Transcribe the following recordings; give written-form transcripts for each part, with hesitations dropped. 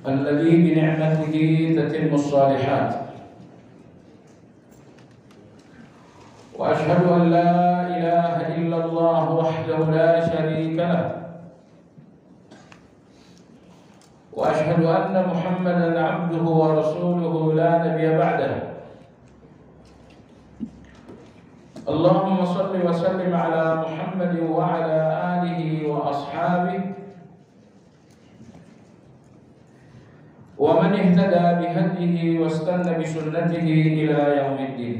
الذي بنعمته تتم الصالحات، وأشهد أن لا إله إلا الله وحده لا شريك له، وأشهد أن محمدا عبده ورسوله لا نبي بعده. اللهم صل وسلم على محمد وعلى آله وأصحابه ومن اهتدى بهديه واستنى بسنته إلى يوم الدين.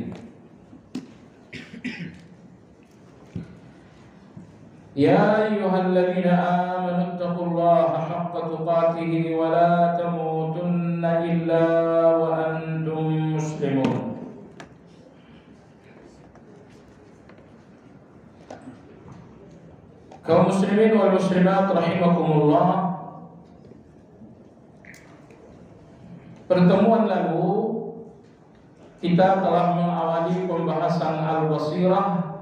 يا أيها الذين آمنوا اتقوا الله حق تقاته ولا تموتن إلا وأنتم مسلمون. Kaum muslimin wal muslimat rahimakumullah, pertemuan lalu kita telah mengawali pembahasan Al-Basirah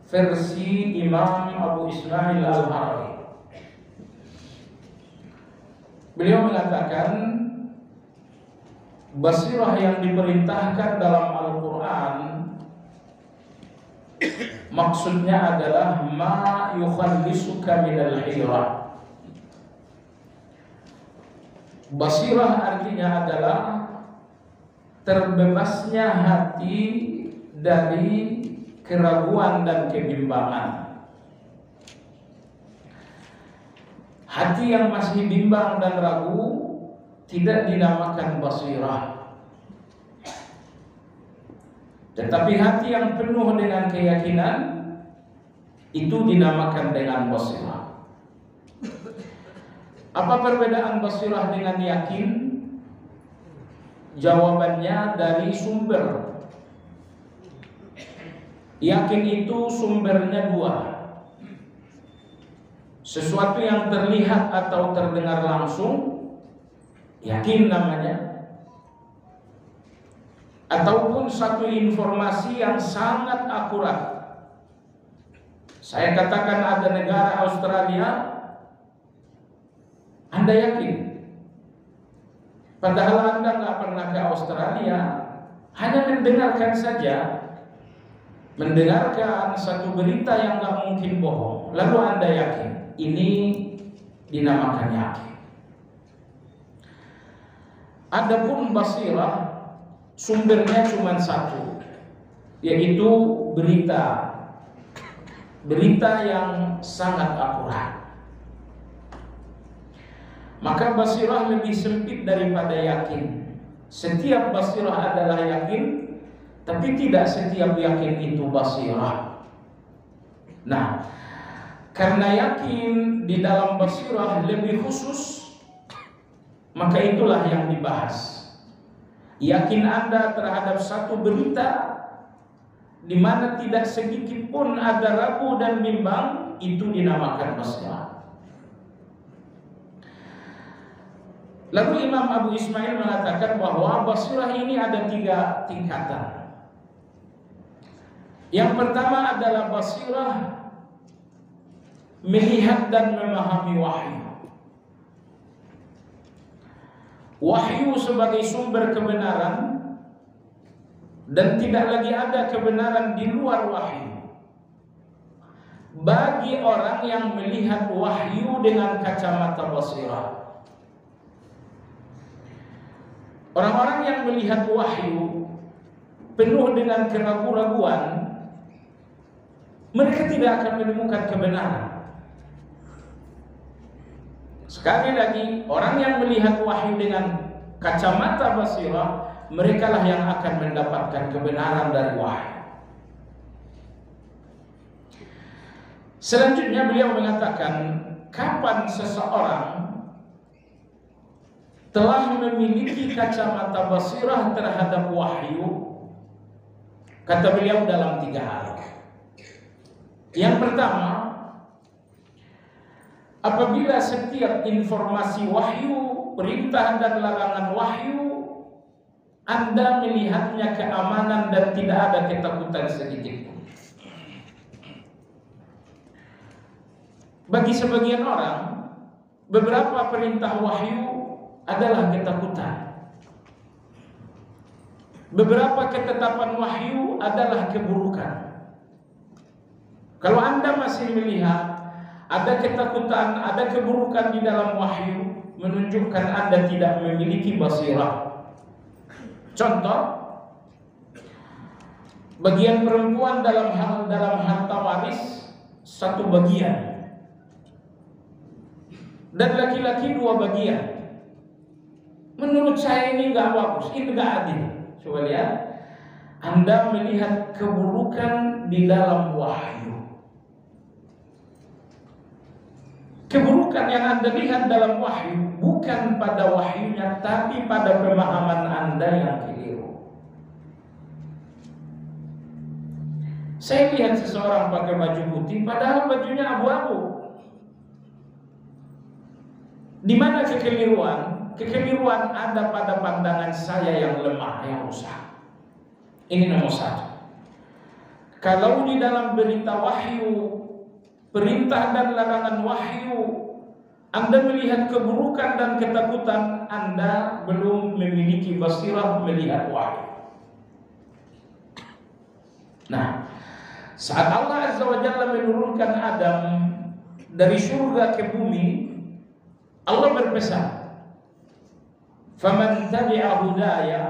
versi Imam Abu Ismail Al-Harawi. Beliau mengatakan basirah yang diperintahkan dalam Al-Quran maksudnya adalah ma yukhallisuka minal hirah. Basirah artinya adalah terbebasnya hati dari keraguan dan kebimbangan. Hati yang masih bimbang dan ragu tidak dinamakan basirah. Tetapi hati yang penuh dengan keyakinan itu dinamakan dengan basirah. Apa perbedaan basirah dengan yakin? Jawabannya dari sumber. Yakin itu sumbernya dua. Sesuatu yang terlihat atau terdengar langsung, yakin namanya. Ataupun satu informasi yang sangat akurat. Saya katakan ada negara Australia, Anda yakin? Padahal Anda nggak pernah ke Australia, hanya mendengarkan saja. Mendengarkan satu berita yang nggak mungkin bohong, lalu Anda yakin. Ini dinamakan yakin. Adapun basirah, sumbernya cuma satu, yaitu berita. Berita yang sangat akurat. Maka basirah lebih sempit daripada yakin. Setiap basirah adalah yakin, tapi tidak setiap yakin itu basirah. Nah, karena yakin di dalam basirah lebih khusus, maka itulah yang dibahas. Yakin Anda terhadap satu berita di mana tidak sedikit pun ada ragu dan bimbang, itu dinamakan basirah. Lalu Imam Abu Ismail mengatakan bahwa basirah ini ada 3 tingkatan. Yang pertama adalah basirah melihat dan memahami wahyu. Wahyu sebagai sumber kebenaran, dan tidak lagi ada kebenaran di luar wahyu. Bagi orang yang melihat wahyu dengan kacamata basirah. Orang-orang yang melihat wahyu penuh dengan keraguan-raguan, mereka tidak akan menemukan kebenaran. Sekali lagi, orang yang melihat wahyu dengan kacamata basirah, merekalah yang akan mendapatkan kebenaran dari wahyu. Selanjutnya beliau mengatakan, kapan seseorang telah memiliki kacamata basirah terhadap wahyu, kata beliau dalam 3 hal. Yang pertama, apabila setiap informasi wahyu, perintah dan larangan wahyu, Anda melihatnya keamanan dan tidak ada ketakutan sedikit pun. Bagi sebagian orang, beberapa perintah wahyu adalah ketakutan. Beberapa ketetapan wahyu adalah keburukan. Kalau Anda masih melihat ada ketakutan, ada keburukan di dalam wahyu, menunjukkan Anda tidak memiliki basirah. Contoh, bagian perempuan dalam harta waris satu bagian, dan laki-laki dua bagian. Menurut saya ini nggak bagus, ini nggak adil. Coba lihat, Anda melihat keburukan di dalam wahyu. Keburukan yang Anda lihat dalam wahyu bukan pada wahyunya, tapi pada pemahaman Anda yang keliru. Saya lihat seseorang pakai baju putih, padahal bajunya abu-abu. Di mana kekeliruan? Kekeliruan ada pada pandangan saya yang lemah, yang rusak. Ini nomor satu. Kalau di dalam berita wahyu, perintah dan larangan wahyu, Anda melihat keburukan dan ketakutan, Anda belum memiliki basirah melihat wahyu. Nah, saat Allah Azza wa Jalla menurunkan Adam dari surga ke bumi, Allah berpesan, "Faman tabi'a hudaya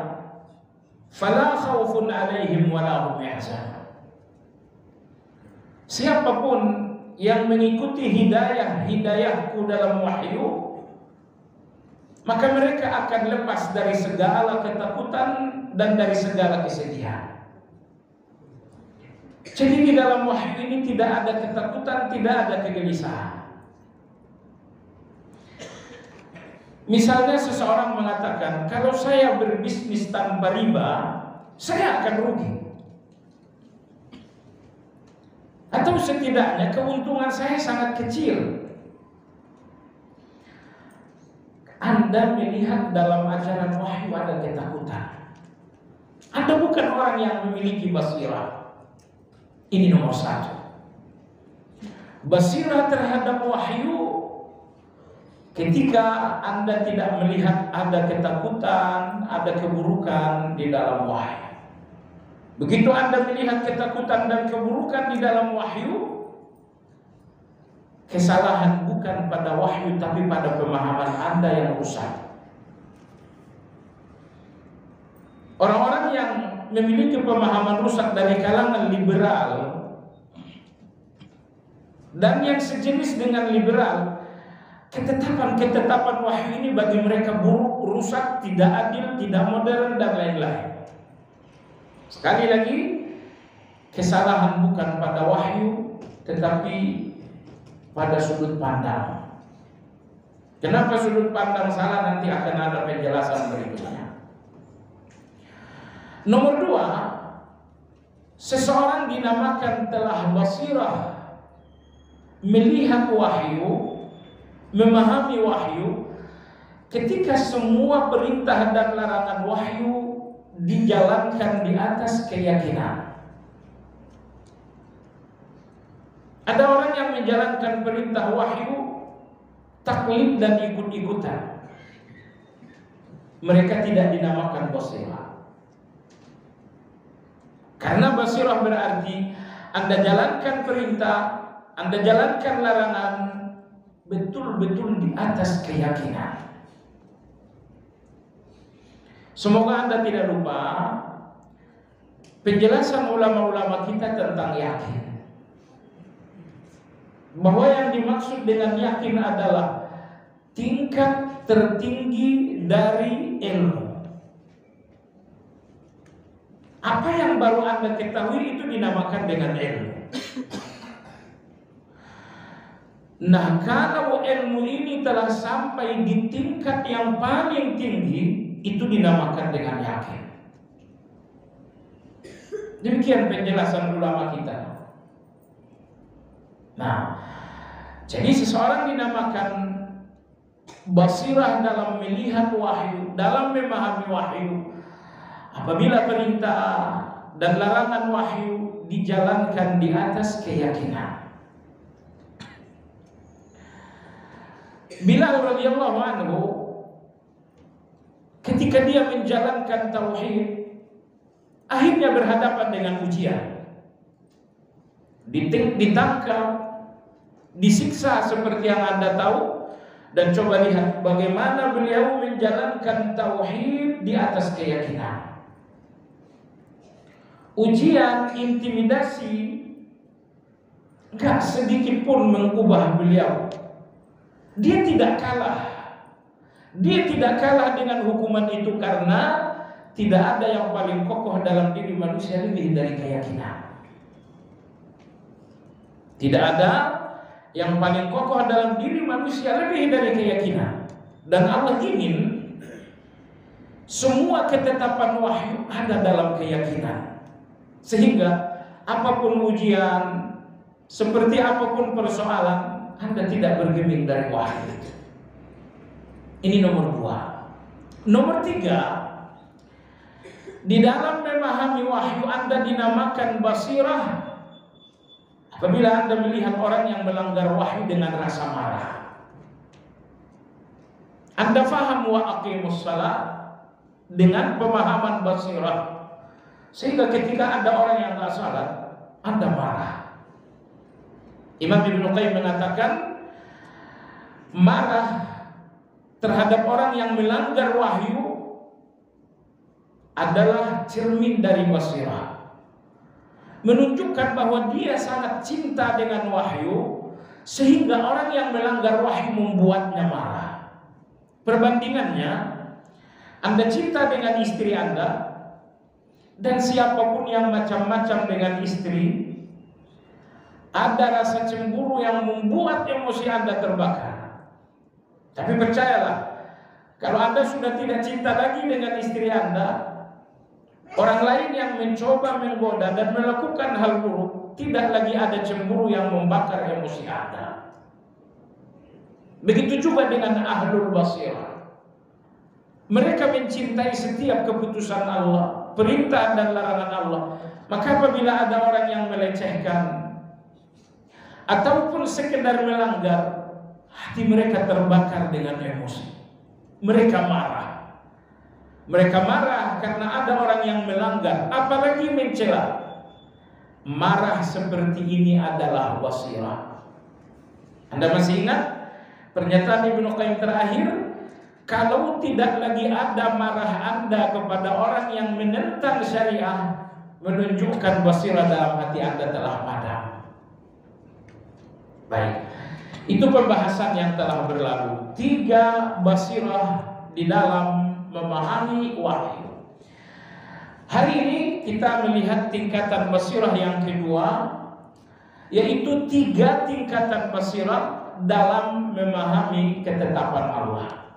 fala khaufun 'alaihim wa la hum yahzanun." Siapapun yang mengikuti hidayahku dalam wahyu, maka mereka akan lepas dari segala ketakutan dan dari segala kesedihan. Jadi di dalam wahyu ini tidak ada ketakutan, tidak ada kegelisahan. Misalnya seseorang mengatakan, kalau saya berbisnis tanpa riba, saya akan rugi. Atau setidaknya keuntungan saya sangat kecil. Anda melihat dalam ajaran wahyu ada ketakutan. Anda bukan orang yang memiliki basirah. Ini nomor satu. Basirah terhadap wahyu ketika Anda tidak melihat ada ketakutan, ada keburukan di dalam wahyu. Begitu Anda melihat ketakutan dan keburukan di dalam wahyu, kesalahan bukan pada wahyu tapi pada pemahaman Anda yang rusak. Orang-orang yang memiliki pemahaman rusak dari kalangan liberal dan yang sejenis dengan liberal, ketetapan-ketetapan wahyu ini bagi mereka buruk, rusak, tidak adil, tidak modern, dan lain-lain. Sekali lagi, kesalahan bukan pada wahyu, tetapi pada sudut pandang. Kenapa sudut pandang salah? Nanti akan ada penjelasan berikutnya. Nomor dua, seseorang dinamakan telah basirah melihat wahyu, memahami wahyu, ketika semua perintah dan larangan wahyu dijalankan di atas keyakinan. Ada orang yang menjalankan perintah wahyu taklid dan ikut-ikutan. Mereka tidak dinamakan basirah. Karena basirah berarti Anda jalankan perintah, Anda jalankan larangan betul-betul di atas keyakinan. Semoga Anda tidak lupa penjelasan ulama-ulama kita tentang yakin, bahwa yang dimaksud dengan yakin adalah tingkat tertinggi dari ilmu. Apa yang baru Anda ketahui itu dinamakan dengan ilmu. Nah, kalau ilmu ini telah sampai di tingkat yang paling tinggi, itu dinamakan dengan yakin. Demikian penjelasan ulama kita. Nah, jadi seseorang dinamakan basirah dalam melihat wahyu, dalam memahami wahyu, apabila perintah dan larangan wahyu dijalankan di atas keyakinan. Bilal radhiyallahu anhu ketika dia menjalankan tauhid, akhirnya berhadapan dengan ujian, ditangkap, disiksa seperti yang Anda tahu. Dan coba lihat bagaimana beliau menjalankan tauhid di atas keyakinan. Ujian, intimidasi, gak sedikit pun mengubah beliau. Dia tidak kalah. Dia tidak kalah dengan hukuman itu karena tidak ada yang paling kokoh dalam diri manusia lebih dari keyakinan. Tidak ada yang paling kokoh dalam diri manusia lebih dari keyakinan. Dan Allah ingin semua ketetapan wahyu ada dalam keyakinan. Sehingga apapun ujian, seperti apapun persoalan, Anda tidak bergeming dari wahyu. Ini nomor 2. Nomor 3, di dalam memahami wahyu Anda dinamakan basirah. Apabila Anda melihat orang yang melanggar wahyu dengan rasa marah, Anda faham wa aqimus shalah dengan pemahaman basirah, sehingga ketika ada orang yang nggak salat, Anda marah. Imam Ibnu Qayyim mengatakan, marah terhadap orang yang melanggar wahyu adalah cermin dari basirah, menunjukkan bahwa dia sangat cinta dengan wahyu, sehingga orang yang melanggar wahyu membuatnya marah. Perbandingannya, Anda cinta dengan istri Anda, dan siapapun yang macam-macam dengan istri, ada rasa cemburu yang membuat emosi Anda terbakar. Tapi percayalah, kalau Anda sudah tidak cinta lagi dengan istri Anda, orang lain yang mencoba menggoda dan melakukan hal buruk, tidak lagi ada cemburu yang membakar emosi Anda. Begitu juga dengan ahlul basirah. Mereka mencintai setiap keputusan Allah, perintah dan larangan Allah. Maka apabila ada orang yang melecehkan ataupun sekedar melanggar, hati mereka terbakar dengan emosi. Mereka marah. Mereka marah karena ada orang yang melanggar, apalagi mencela. Marah seperti ini adalah basirah. Anda masih ingat pernyataan Ibnu Qayyim terakhir? Kalau tidak lagi ada marah Anda kepada orang yang menentang syariah, menunjukkan basirah dalam hati Anda telah padam. Baik, itu pembahasan yang telah berlalu. 3 basirah di dalam memahami wahyu. Hari ini kita melihat tingkatan basirah yang kedua, yaitu 3 tingkatan basirah dalam memahami ketetapan Allah.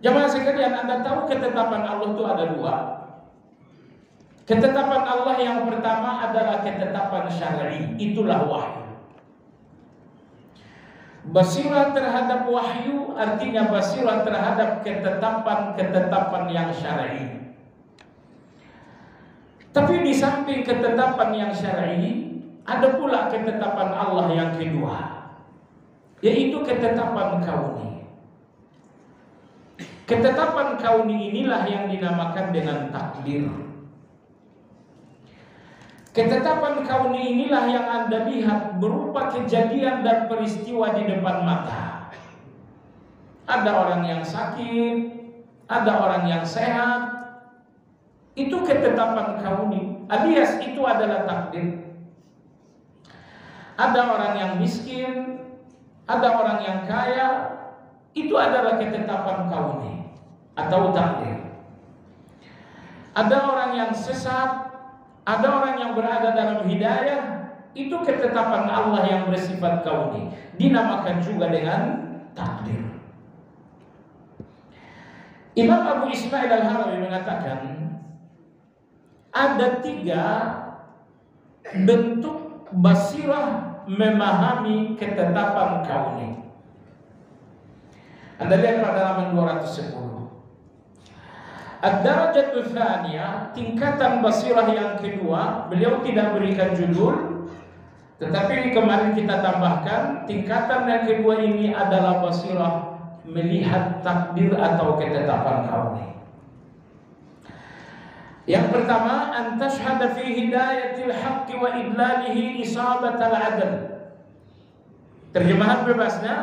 Jamaah sekalian, Anda tahu ketetapan Allah itu ada 2. Ketetapan Allah yang pertama adalah ketetapan syar'i, itulah wahyu. Basirah terhadap wahyu artinya basirah terhadap ketetapan-ketetapan yang syar'i. Tapi di samping ketetapan yang syar'i, ada pula ketetapan Allah yang kedua, yaitu ketetapan kauni. Ketetapan kauni inilah yang dinamakan dengan takdir. Ketetapan kauni inilah yang Anda lihat berupa kejadian dan peristiwa di depan mata. Ada orang yang sakit, ada orang yang sehat. Itu ketetapan kauni, alias itu adalah takdir. Ada orang yang miskin, ada orang yang kaya, itu adalah ketetapan kauni atau takdir. Ada orang yang sesat, ada orang yang berada dalam hidayah, itu ketetapan Allah yang bersifat kauni, dinamakan juga dengan takdir. Imam Abu Ismail Al-Harawi mengatakan ada 3 bentuk basirah memahami ketetapan kauni. Anda lihat pada halaman 210. Ad-darajatul tsaniyah, tingkatan basirah yang kedua, beliau tidak berikan judul, tetapi kemarin kita tambahkan tingkatan yang kedua ini adalah basirah melihat takdir atau ketetapan kauni. Yang pertama, an tashhada fi hidayatil haqqi wa idlalihi isabatal adl. Terjemahan bebasnya,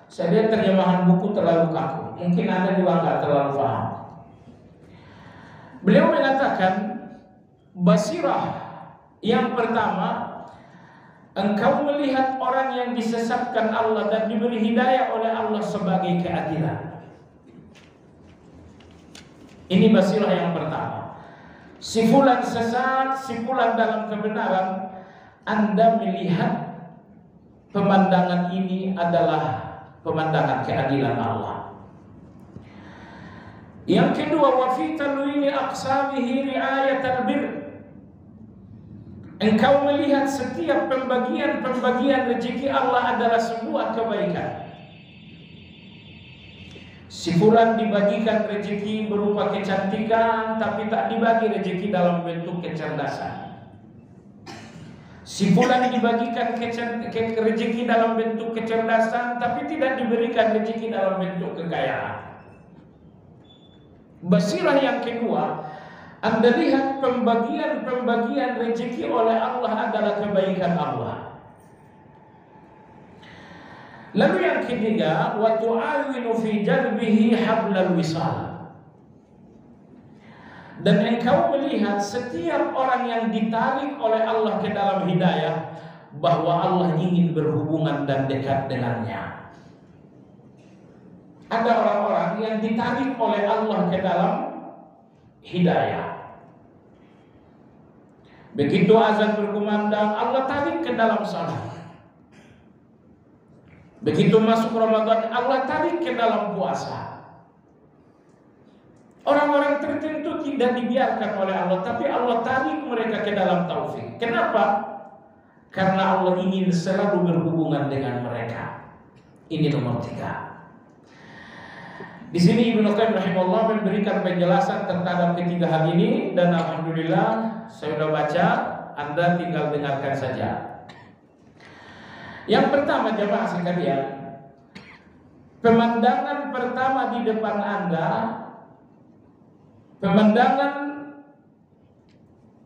saya lihat terjemahan buku terlalu kaku. Mungkin Anda juga nggak terlalu paham. Beliau mengatakan basirah yang pertama, engkau melihat orang yang disesatkan Allah dan diberi hidayah oleh Allah sebagai keadilan. Ini basirah yang pertama. Si fulan sesat, si fulan dalam kebenaran, Anda melihat pemandangan ini adalah pemandangan keadilan Allah. Yang kedua, wa fi talwini aqsamihi ri'ayatal bir. Engkau melihat setiap pembagian rezeki Allah adalah sebuah kebaikan. Si fulan dibagikan rezeki berupa kecantikan, tapi tak dibagi rezeki dalam bentuk kecerdasan. Si fulan dibagikan rezeki dalam bentuk kecerdasan, tapi tidak diberikan rezeki dalam bentuk kekayaan. Basirah yang kedua, Anda lihat pembagian rezeki oleh Allah adalah kebaikan Allah. Lalu yang ketiga, wa tu'awinu fi jalbihi hablal wisal. Dan engkau melihat setiap orang yang ditarik oleh Allah ke dalam hidayah, bahwa Allah ingin berhubungan dan dekat dengannya. Ada orang-orang yang ditarik oleh Allah ke dalam hidayah. Begitu azan berkumandang, Allah tarik ke dalam salat. Begitu masuk Ramadan, Allah tarik ke dalam puasa. Orang-orang tertentu tidak dibiarkan oleh Allah, tapi Allah tarik mereka ke dalam taufik. Kenapa? Karena Allah ingin selalu berhubungan dengan mereka. Ini nomor 3. Di sini Ibnu Qayyim rahimahullah memberikan penjelasan tentang ketiga hal ini, dan alhamdulillah saya sudah baca, Anda tinggal dengarkan saja. Yang pertama, jemaah sekalian, pemandangan pertama di depan Anda, pemandangan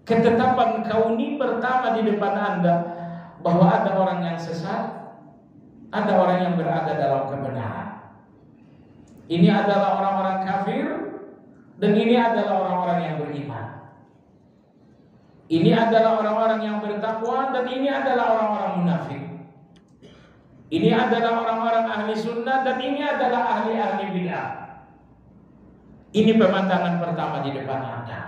ketetapan kauni pertama di depan Anda, bahwa ada orang yang sesat, ada orang yang berada dalam kebenaran. Ini adalah orang-orang kafir, dan ini adalah orang-orang yang beriman. Ini adalah orang-orang yang bertakwa, dan ini adalah orang-orang munafik. Ini adalah orang-orang ahli sunnah, dan ini adalah ahli-ahli bid'ah. Ini pemandangan pertama di depan Anda.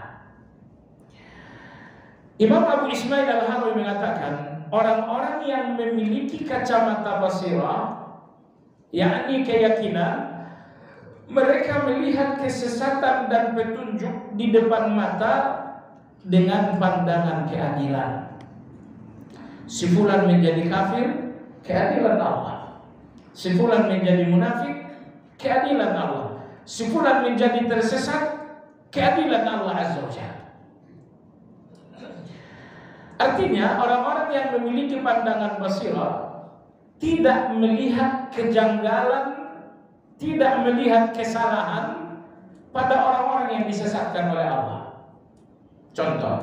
Imam Abu Ismail Al-Harawi mengatakan, orang-orang yang memiliki kacamata basirah, yakni keyakinan, mereka melihat kesesatan dan petunjuk di depan mata dengan pandangan keadilan. Si fulan menjadi kafir, keadilan Allah. Si fulan menjadi munafik, keadilan Allah. Si fulan menjadi tersesat, keadilan Allah Azza wa Jalla. Artinya orang-orang yang memiliki pandangan basirah tidak melihat kejanggalan, tidak melihat kesalahan pada orang-orang yang disesatkan oleh Allah. Contoh,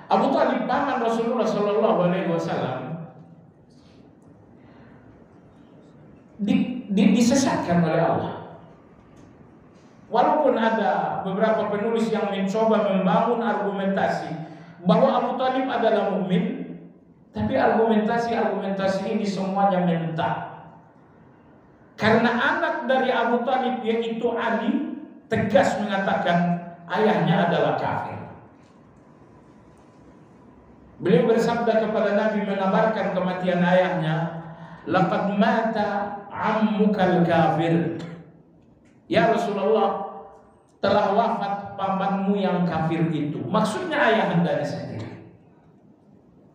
Abu Thalib, paman Rasulullah SAW, disesatkan oleh Allah. Walaupun ada beberapa penulis yang mencoba membangun argumentasi bahwa Abu Thalib adalah mukmin, tapi argumentasi ini semuanya mentah. Karena anak dari Abu Thalib, yaitu Ali, tegas mengatakan ayahnya adalah kafir. Beliau bersabda kepada Nabi mengabarkan kematian ayahnya, laqad mata ammukal kafir. Ya Rasulullah, telah wafat pamanmu yang kafir itu. Maksudnya ayahandanya sendiri.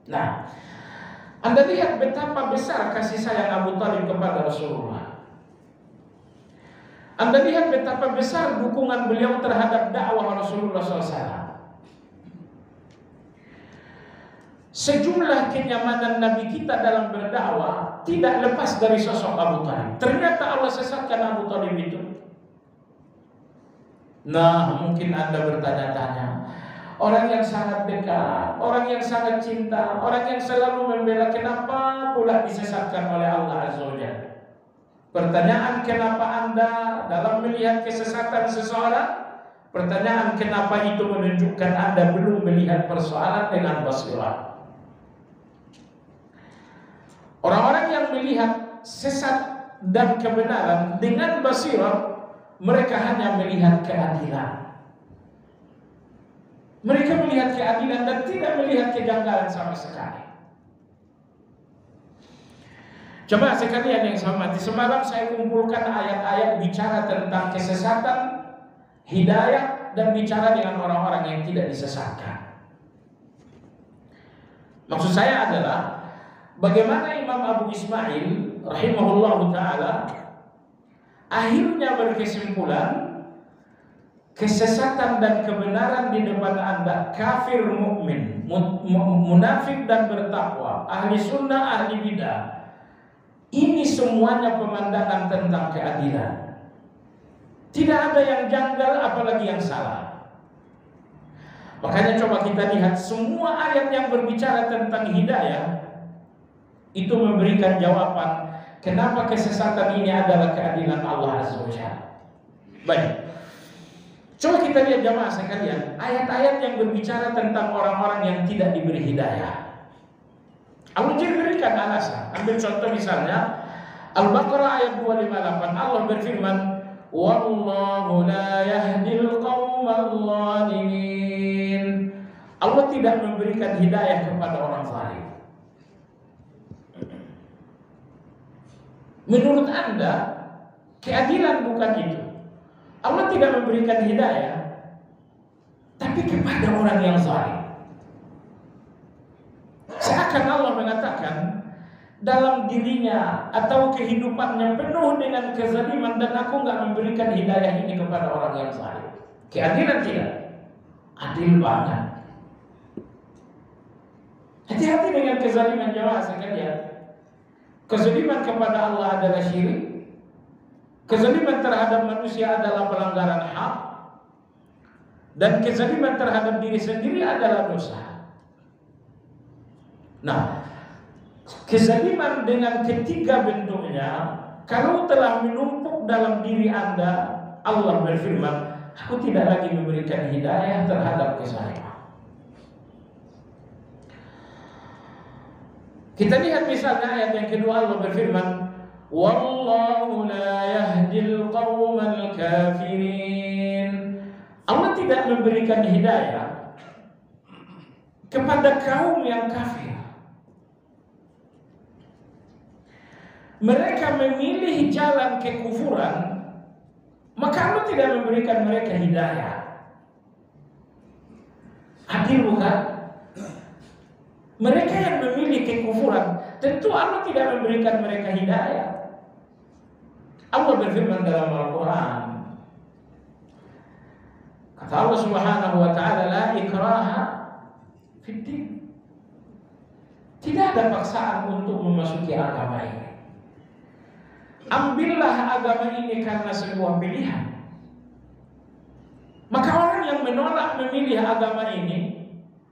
Nah, Anda lihat betapa besar kasih sayang Abu Thalib kepada Rasulullah. Anda lihat betapa besar dukungan beliau terhadap dakwah Rasulullah SAW. Sejumlah kenyamanan Nabi kita dalam berdakwah tidak lepas dari sosok Abu Thalib. Ternyata Allah sesatkan Abu Thalib itu. Nah, mungkin Anda bertanya-tanya, orang yang sangat dekat, orang yang sangat cinta, orang yang selalu membela, kenapa pula disesatkan oleh Allah Azza wa Jalla? Pertanyaan kenapa Anda dalam melihat kesesatan seseorang, pertanyaan kenapa itu menunjukkan Anda belum melihat persoalan dengan basirah. Orang-orang yang melihat sesat dan kebenaran dengan basirah, mereka hanya melihat keadilan. Mereka melihat keadilan dan tidak melihat kejanggalan sama sekali. Coba sekalian yang saya hormati, semalam saya kumpulkan ayat-ayat bicara tentang kesesatan, hidayah, dan bicara dengan orang-orang yang tidak disesatkan. Maksud saya adalah bagaimana Imam Abu Ismail rahimahullahu ta'ala akhirnya berkesimpulan kesesatan dan kebenaran di depan Anda, kafir, mukmin, munafik dan bertakwa, ahli sunnah, ahli bidah, ini semuanya pemandangan tentang keadilan. Tidak ada yang janggal apalagi yang salah. Makanya coba kita lihat semua ayat yang berbicara tentang hidayah itu memberikan jawaban kenapa kesesatan ini adalah keadilan Allah Azza wa Jalla. Baik, coba kita lihat jamaah sekalian ayat-ayat yang berbicara tentang orang-orang yang tidak diberi hidayah. Allah berikan alasan. Ambil contoh misalnya Al-Baqarah ayat 258, Allah berfirman, "Wallahu la yahdil qaumal zalimin." Allah tidak memberikan hidayah kepada orang zalim. Menurut Anda, keadilan bukan itu. Allah tidak memberikan hidayah, tapi kepada orang yang zalim. Seakan Allah mengatakan dalam dirinya atau kehidupannya penuh dengan kezaliman dan aku nggak memberikan hidayah ini kepada orang yang zalim. Keadilan tidak? Adil banget. Hati-hati dengan kezaliman jamaah sekalian. Kezaliman kepada Allah adalah syirik. Kezaliman terhadap manusia adalah pelanggaran hak. Dan kezaliman terhadap diri sendiri adalah dosa. Nah, kezaliman dengan ketiga bentuknya, kalau telah menumpuk dalam diri Anda, Allah berfirman, aku tidak lagi memberikan hidayah terhadap kezaliman. Kita lihat misalnya ayat yang kedua, Allah berfirman, "Wallahu la yahdil qaumal kafirin." Allah tidak memberikan hidayah kepada kaum yang kafir. Mereka memilih jalan kekufuran, maka Allah tidak memberikan mereka hidayah. Adil bukan? Mereka yang memilih kekufuran, tentu Allah tidak memberikan mereka hidayah. Allah berfirman dalam Al-Quran, kata Allah Subhanahu wa ta'ala, la ikraha fid din. Tidak ada paksaan untuk memasuki agama ini. Ambillah agama ini karena sebuah pilihan. Maka orang yang menolak memilih agama ini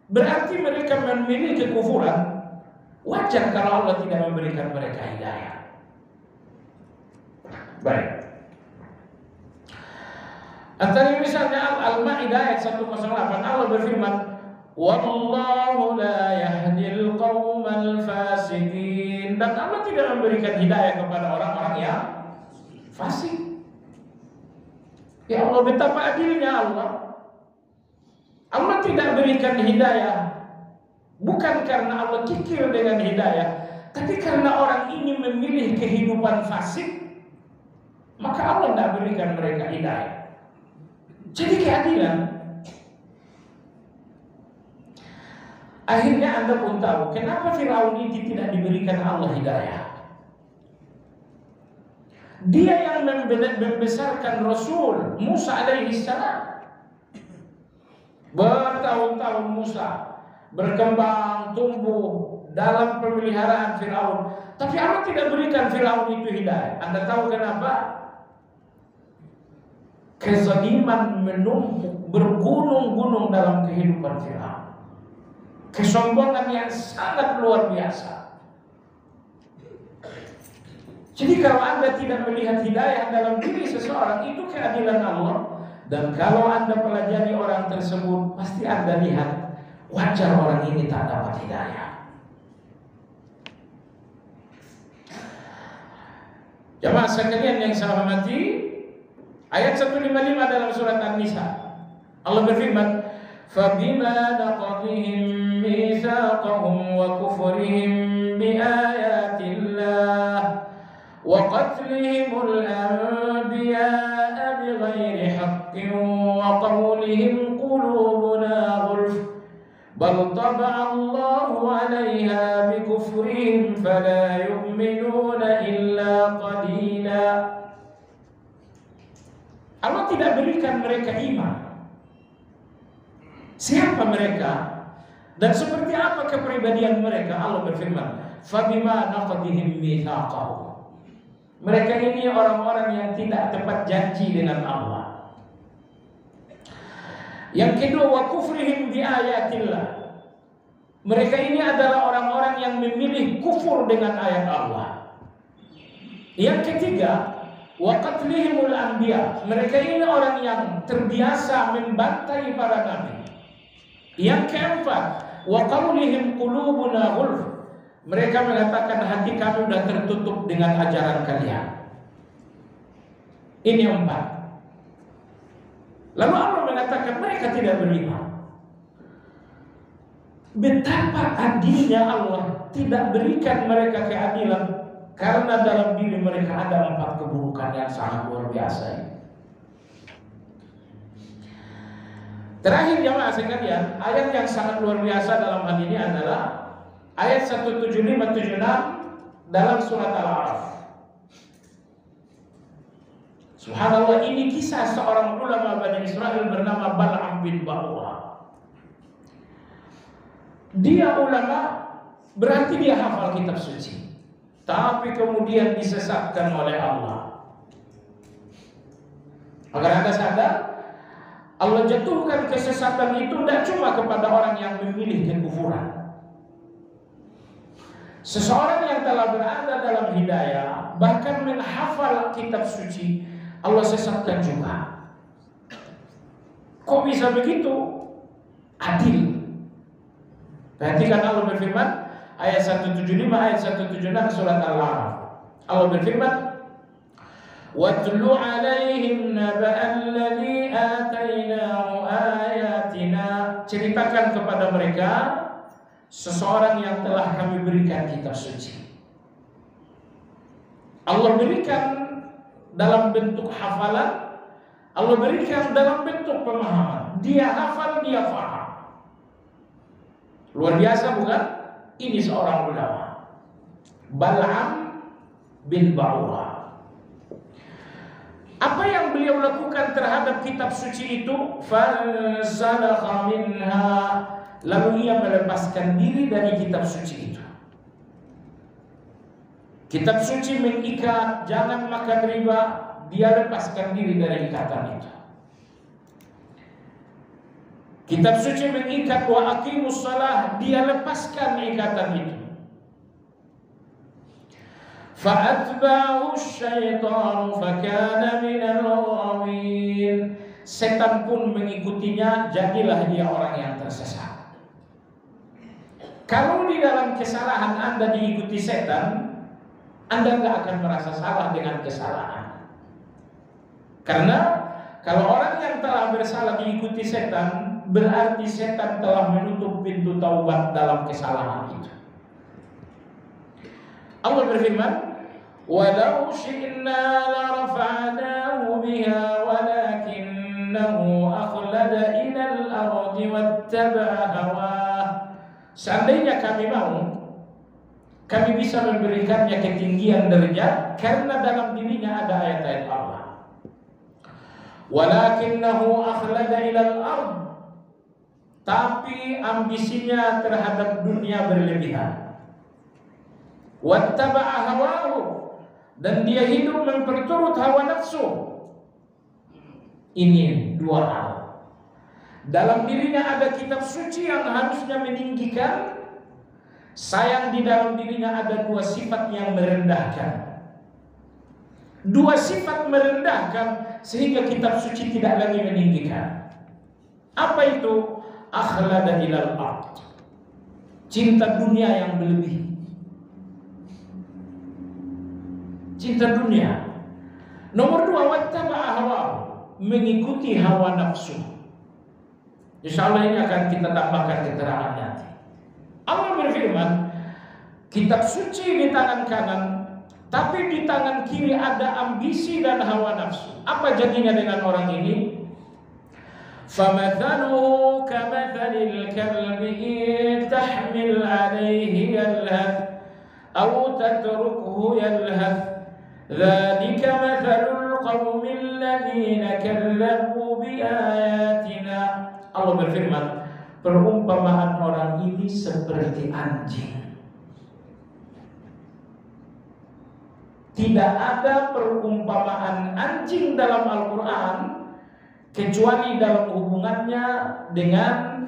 berarti mereka memilih kekufuran. Wajar kalau Allah tidak memberikan mereka hidayah. Baik. Antara misalnya Al-Maidah ayat 108, Allah berfirman, "Wallahu la yahdil qaumal fasiqin." Dan Allah tidak memberikan hidayah kepada orang-orang yang fasik. Ya Allah, betapa adilnya Allah. Allah tidak berikan hidayah bukan karena Allah kikir dengan hidayah, tapi karena orang ini memilih kehidupan fasik, maka Allah tidak berikan mereka hidayah. Jadi keadilan. Akhirnya Anda pun tahu kenapa Firaun ini tidak diberikan Allah hidayah. Dia yang membesarkan Rasul Musa alaihi salam. Bertahun-tahun Musa berkembang, tumbuh, dalam pemeliharaan Firaun, tapi Allah tidak berikan Firaun itu hidayah. Anda tahu kenapa? Kezaliman menumpuk bergunung-gunung dalam kehidupan Firaun. Kesombongan yang sangat luar biasa. Jadi kalau Anda tidak melihat hidayah dalam diri seseorang, itu keadilan Allah. Dan kalau Anda pelajari orang tersebut, pasti Anda lihat wajar orang ini tak dapat hidayah. Jamaah sekalian yang saya hormati, ayat 155 dalam surat An-Nisa, Allah berfirman, "Fabima naqadhihim mitsaqahum wa kufrihim bi ayatillah wa qatlihimul anbiya'a bighairi haqqin wa qawlihim qulubuna ghulf bal taba'a Allahu 'alaiha bikufrihim fala yu'minuna illa qalila." Allah tidak berikan mereka iman. Siapa mereka dan seperti apa kepribadian mereka? Allah berfirman, "Fabima naqadhihim mitsaqahum." Mereka ini orang-orang yang tidak tepat janji dengan Allah. Yang kedua, wa kufrihim bi ayatillah. Mereka ini adalah orang-orang yang memilih kufur dengan ayat Allah. Yang ketiga, wa qatlihimul anbiya. Mereka ini orang yang terbiasa membantai para nabi. Yang keempat, wa qawlihim qulubuna ghulf. Mereka mengatakan hati kami sudah tertutup dengan ajaran kalian. Ini empat. Lalu Allah mengatakan mereka tidak beriman. Betapa adilnya Allah tidak berikan mereka keadilan, karena dalam diri mereka ada empat keburukan yang sangat luar biasa. Terakhir jamaah sekalian, ayat yang sangat luar biasa dalam hal ini adalah ayat 175-76 dalam surat Al-A'raf. Subhanallah, ini kisah seorang ulama Bani Israel bernama Bal'am bin Ba'ura. Dia ulama, berarti dia hafal kitab suci, tapi kemudian disesatkan oleh Allah. Agar Anda sadar, Allah jatuhkan kesesatan itu tidak cuma kepada orang yang memilih kekufuran. Seseorang yang telah berada dalam hidayah, bahkan menghafal kitab suci, Allah sesatkan juga. Kok bisa begitu? Adil. Perhatikan Allah berfirman, ayat 175, ayat 176 surat Al-A'raf. Allah berfirman, "Watlu 'alaihim naba'al ladzi atainahu ayatina." Ceritakan kepada mereka seseorang yang telah kami berikan kitab suci. Allah berikan dalam bentuk hafalan, Allah berikan dalam bentuk pemahaman. Dia hafal, dia faham. Luar biasa bukan? Ini seorang ulama, Bal'am bin Ba'ura. Apa yang beliau lakukan terhadap kitab suci itu? Fansalakha minha. Lalu ia melepaskan diri dari kitab suci itu. Kitab suci mengikat jangan makan riba, dia lepaskan diri dari ikatan itu. Kitab suci mengikat wa aqimus shalah, dia lepaskan ikatan itu. Fa'atba'u syaitanu fakana minal ghawin. Setan pun mengikutinya, jadilah dia orang yang tersesat. Kalau di dalam kesalahan Anda diikuti setan, Anda nggak akan merasa salah dengan kesalahan. Karena kalau orang yang telah bersalah diikuti setan, berarti setan telah menutup pintu taubat dalam kesalahan itu. Allah berfirman, "Walau syi'na la rafa'nahu biha walakinnahu akhlada ila al-ardi wattaba'a hawah." Seandainya kami mau, kami bisa memberikannya ketinggian derajat karena dalam dirinya ada ayat-ayat Allah. Walakinnahu akhlada ila al-ard. Tapi ambisinya terhadap dunia berlebihan. wattaba'a hawahu, dan dia hidup memperturut hawa nafsu. Ini dua hal. Dalam dirinya ada kitab suci yang harusnya meninggikan. Sayang, di dalam dirinya ada dua sifat yang merendahkan. Dua sifat merendahkan sehingga kitab suci tidak lagi meninggikan. Apa itu? Akhlada ilal ard, cinta dunia yang berlebih. Cinta dunia. Nomor dua, wattaba'a hawahu, mengikuti hawa nafsu. Insyaallah ini akan kita tambahkan keterangan nanti. Allah berfirman, kitab suci di tangan kanan, tapi di tangan kiri ada ambisi dan hawa nafsu. Apa jadinya dengan orang ini? Famathaluhu kamathalil kalbi in tahmil alaihi yalhath aw tatrukhu yalhath, dzalika mathalul qaumil ladzina kadzdzabu biayatina. Allah berfirman, perumpamaan orang ini seperti anjing. Tidak ada perumpamaan anjing dalam Al-Quran kecuali dalam hubungannya dengan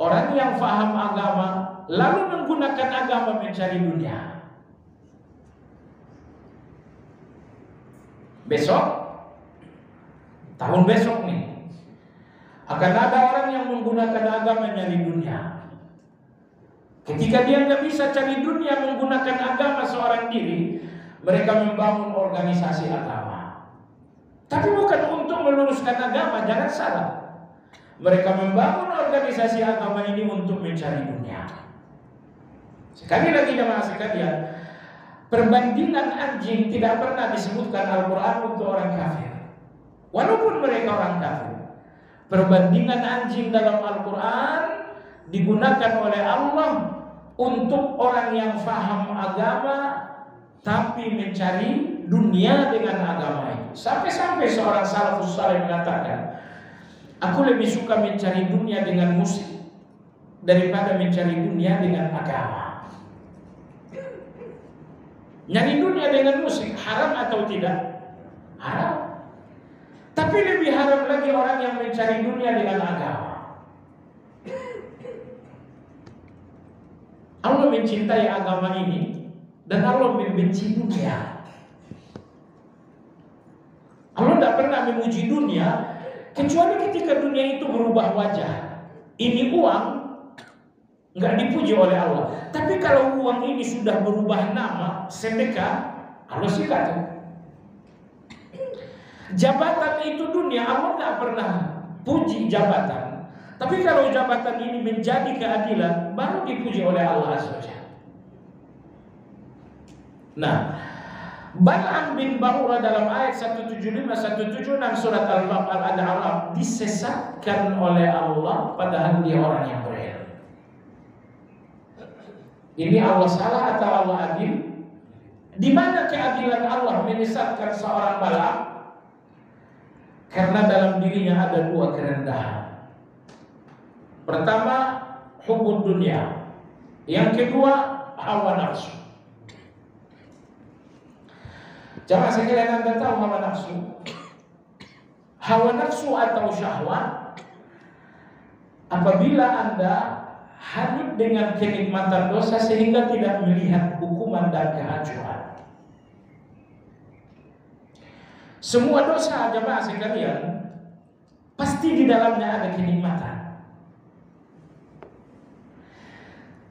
orang yang faham agama lalu menggunakan agama mencari dunia. Besok, tahun besok nih, akan ada orang yang menggunakan agama mencari dunia. Ketika dia nggak bisa cari dunia menggunakan agama seorang diri, mereka membangun organisasi agama. Tapi bukan untuk meluruskan agama, jangan salah. Mereka membangun organisasi agama ini untuk mencari dunia. Sekali lagi jemaah sekalian, perbandingan anjing tidak pernah disebutkan Al-Quran untuk orang kafir, walaupun mereka orang kafir. Perbandingan anjing dalam Al-Quran digunakan oleh Allah untuk orang yang faham agama tapi mencari dunia dengan agama itu. Sampai-sampai seorang salafus saleh mengatakan, aku lebih suka mencari dunia dengan musik daripada mencari dunia dengan agama. Nyari dunia dengan musik haram atau tidak? Haram. Tapi lebih haram lagi orang yang mencari dunia dengan agama. Allah mencintai agama ini dan Allah membenci dunia. Allah tidak pernah memuji dunia kecuali ketika dunia itu berubah wajah. Ini uang nggak dipuji oleh Allah. Tapi kalau uang ini sudah berubah nama, sedekah, Allah sikat. Jabatan itu dunia, Allah nggak pernah puji jabatan. Tapi kalau jabatan ini menjadi keadilan, baru dipuji oleh Allah Azza wa Jalla. Nah, Bal'am bin Ba'ura dalam ayat 175-176 surat Al-A'raf disesatkan oleh Allah padahal dia orang yang berilmu. Ini Allah salah atau Allah adil? Di mana keadilan Allah menyesatkan seorang Bal'am? Karena dalam dirinya ada dua kerendahan. Pertama, hubud dunia. Yang kedua, hawa nafsu. Jangan sekalian Anda tahu hawa nafsu. Hawa nafsu atau syahwat, apabila Anda hanyut dengan kenikmatan dosa sehingga tidak melihat hukuman dan kehancuran. Semua dosa jemaah sekalian pasti di dalamnya ada kenikmatan.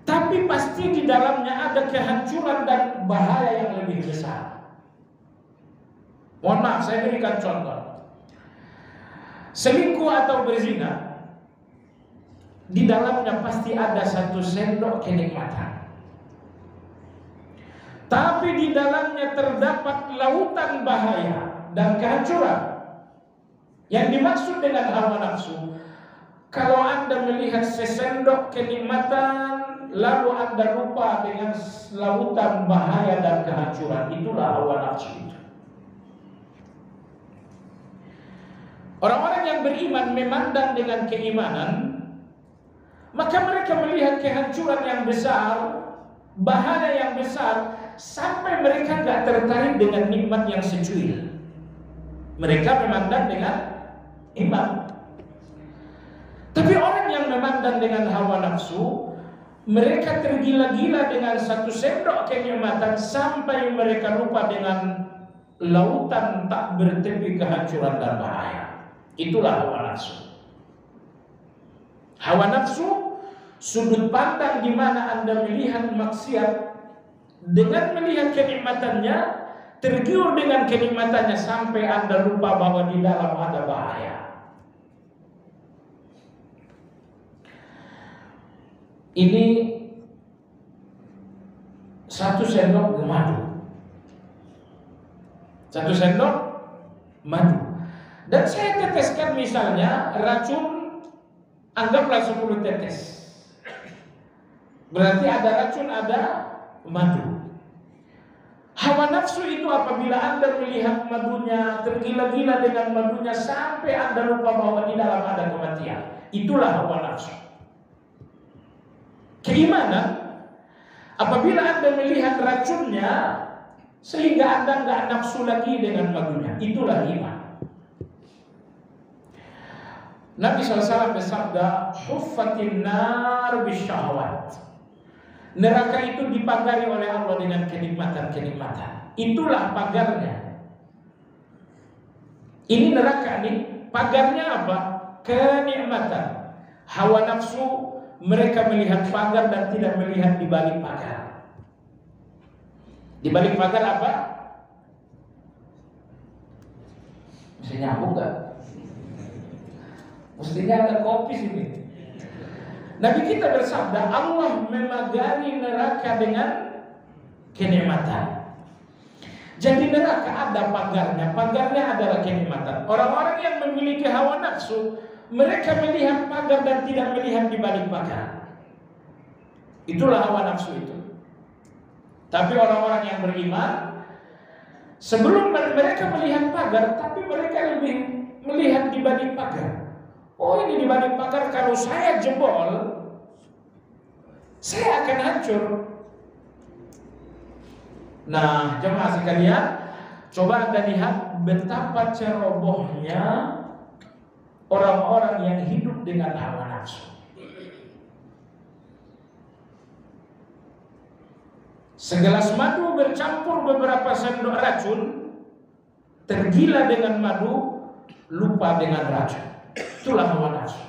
Tapi pasti di dalamnya ada kehancuran dan bahaya yang lebih besar. Mohon maaf, saya berikan contoh. Selingkuh atau berzina, di dalamnya pasti ada satu sendok kenikmatan. Tapi di dalamnya terdapat lautan bahaya dan kehancuran. Yang dimaksud dengan hawa nafsu, kalau Anda melihat sesendok kenikmatan lalu Anda lupa dengan lautan bahaya dan kehancuran, itulah hawa nafsu itu. Orang-orang yang beriman memandang dengan keimanan, maka mereka melihat kehancuran yang besar, bahaya yang besar, sampai mereka nggak tertarik dengan nikmat yang secuil. Mereka memandang dengan iman. Tapi orang yang memandang dengan hawa nafsu, mereka tergila-gila dengan satu sendok kenikmatan sampai mereka lupa dengan lautan tak bertepi kehancuran dan bahaya. Itulah hawa nafsu. Hawa nafsu, sudut pandang di mana Anda melihat maksiat dengan melihat kenikmatannya, tergiur dengan kenikmatannya sampai Anda lupa bahwa di dalam ada bahaya. Ini satu sendok madu. Satu sendok madu. Dan saya teteskan misalnya racun, anggaplah 10 tetes. Berarti ada racun, ada madu. Hawa nafsu itu apabila Anda melihat madunya, tergila-gila dengan madunya sampai Anda lupa bahwa di dalam ada kematian. Itulah hawa nafsu. Keimanan, apabila Anda melihat racunnya sehingga Anda nggak nafsu lagi dengan madunya, itulah iman. Nabi SAW bersabda, "Huffatin nar bisyahwat." Neraka itu dipagari oleh Allah dengan kenikmatan-kenikmatan. Itulah pagarnya. Ini neraka nih, pagarnya apa? Kenikmatan. Hawa nafsu, mereka melihat pagar dan tidak melihat di balik pagar. Di balik pagar apa? Mesti nyambung nggak? Mestinya ada kopi sini. Nabi kita bersabda, Allah memagari neraka dengan kenikmatan. Jadi neraka ada pagarnya. Pagarnya adalah kenikmatan. Orang-orang yang memiliki hawa nafsu, mereka melihat pagar dan tidak melihat di balik pagar. Itulah hawa nafsu itu. Tapi orang-orang yang beriman, sebelum mereka melihat pagar, tapi mereka lebih melihat di balik pagar. Oh, ini di balik pagar, kalau saya jebol, saya akan hancur. Nah, jemaah sekalian, coba Anda lihat betapa cerobohnya orang-orang yang hidup dengan hawa nafsu. Segelas madu bercampur beberapa sendok racun, tergila dengan madu, lupa dengan racun. Itulah hawa nafsu.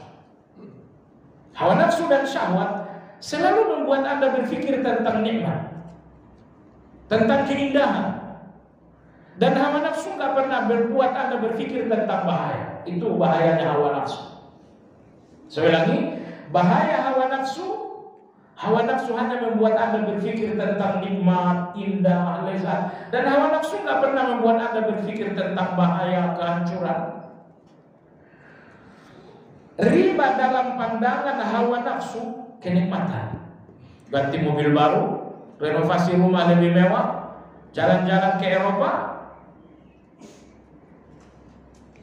Hawa nafsu dan syahwat selalu membuat Anda berpikir tentang nikmat, tentang keindahan. Dan hawa nafsu gak pernah berbuat Anda berpikir tentang bahaya. Itu bahayanya hawa nafsu. Sekali lagi, bahaya hawa nafsu. Hawa nafsu hanya membuat Anda berpikir tentang nikmat, indah, lezat. Dan hawa nafsu gak pernah membuat Anda berpikir tentang bahaya, kehancuran. Riba dalam pandangan hawa nafsu, kenikmatan. Ganti mobil baru, renovasi rumah lebih mewah, jalan-jalan ke Eropa.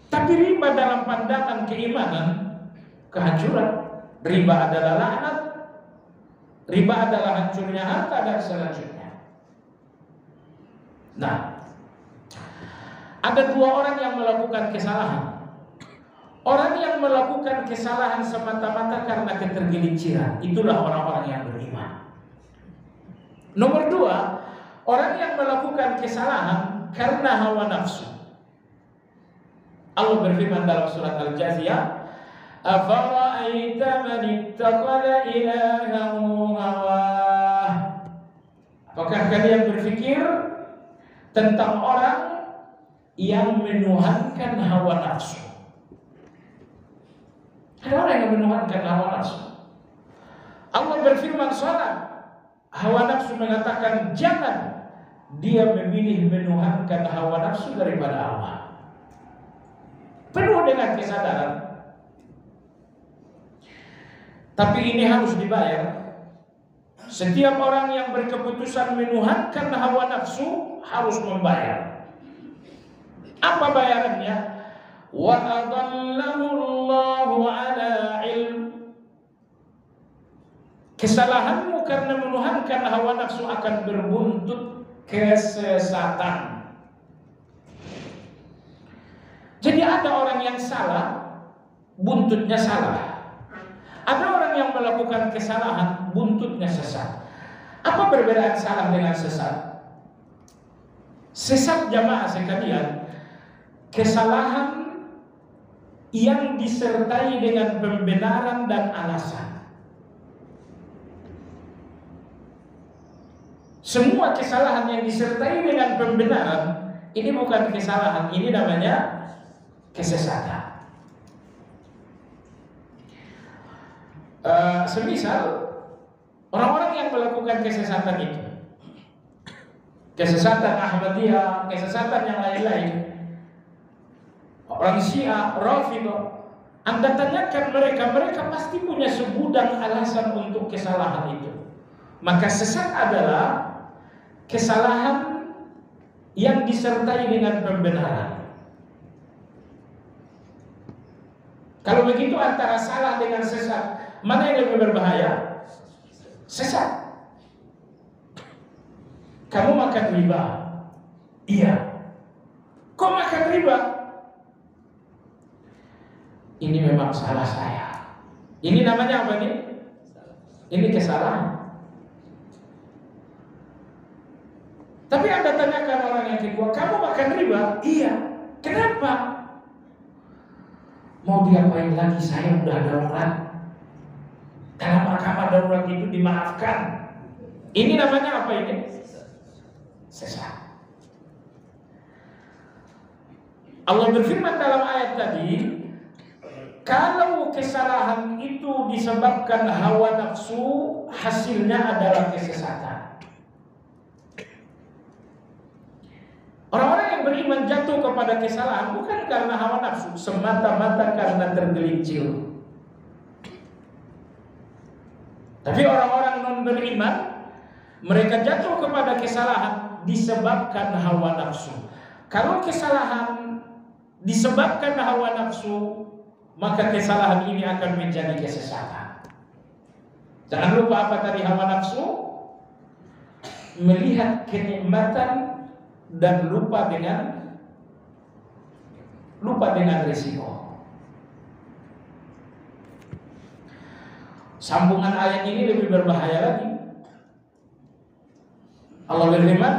Tapi riba dalam pandangan keimanan, kehancuran. Riba adalah laknat, riba adalah hancurnya harta dan selanjutnya. Nah, ada dua orang yang melakukan kesalahan. Orang yang melakukan kesalahan semata-mata karena ketergelinciran, itulah orang-orang yang beriman. Nomor dua, orang yang melakukan kesalahan karena hawa nafsu. Allah berfirman dalam surat Al-Jathiyah, "Afara'aita man ittakhadha ilahahu hawah." Apakah kalian berpikir tentang orang yang menuhankan hawa nafsu? Ada orang yang menuhankan hawa nafsu. Allah berfirman salat, hawa nafsu mengatakan jangan. Dia memilih menuhankan hawa nafsu daripada Allah. Penuh dengan kesadaran. Tapi ini harus dibayar. Setiap orang yang berkeputusan menuhankan hawa nafsu harus membayar. Apa bayarannya? Wa adallahu Allahu ala ilm. Kesalahanmu karena menuhankan hawa nafsu akan berbuntut kesesatan. Jadi ada orang yang salah, buntutnya salah. Ada orang yang melakukan kesalahan, buntutnya sesat. Apa perbedaan salah dengan sesat? Sesat jamaah sekalian, kesalahan yang disertai dengan pembenaran dan alasan. Semua kesalahan yang disertai dengan pembenaran, ini bukan kesalahan, ini namanya kesesatan. Semisal orang-orang yang melakukan kesesatan itu, kesesatan Ahmadiyah, kesesatan yang lain-lain, orang Syiah, Rafidhah, Anda tanyakan mereka pasti punya segudang alasan untuk kesalahan itu. Maka sesat adalah kesalahan yang disertai dengan pembenaran. Kalau begitu antara salah dengan sesat, mana yang lebih berbahaya? Sesat. Kamu makan riba? Iya. Kok makan riba? Ini memang salah saya. Ini namanya apa nih? Ini kesalahan. Tapi Anda tanyakan orang yang kedua, kamu makan riba? Iya. Kenapa? Mau diapain lagi, saya udah darurat. Dalam mahkamah darurat itu dimaafkan. Ini namanya apa ini? Sesat. Allah berfirman dalam ayat tadi, kalau kesalahan itu disebabkan hawa nafsu, hasilnya adalah kesesatan. Orang-orang yang beriman jatuh kepada kesalahan bukan karena hawa nafsu, semata-mata karena tergelincir. Tapi orang-orang non beriman, mereka jatuh kepada kesalahan disebabkan hawa nafsu. Kalau kesalahan disebabkan hawa nafsu, maka kesalahan ini akan menjadi kesesatan. Jangan lupa apa tadi hawa nafsu? Melihat kenikmatan dan lupa dengan risiko. Sambungan ayat ini lebih berbahaya lagi. Allah berfirman,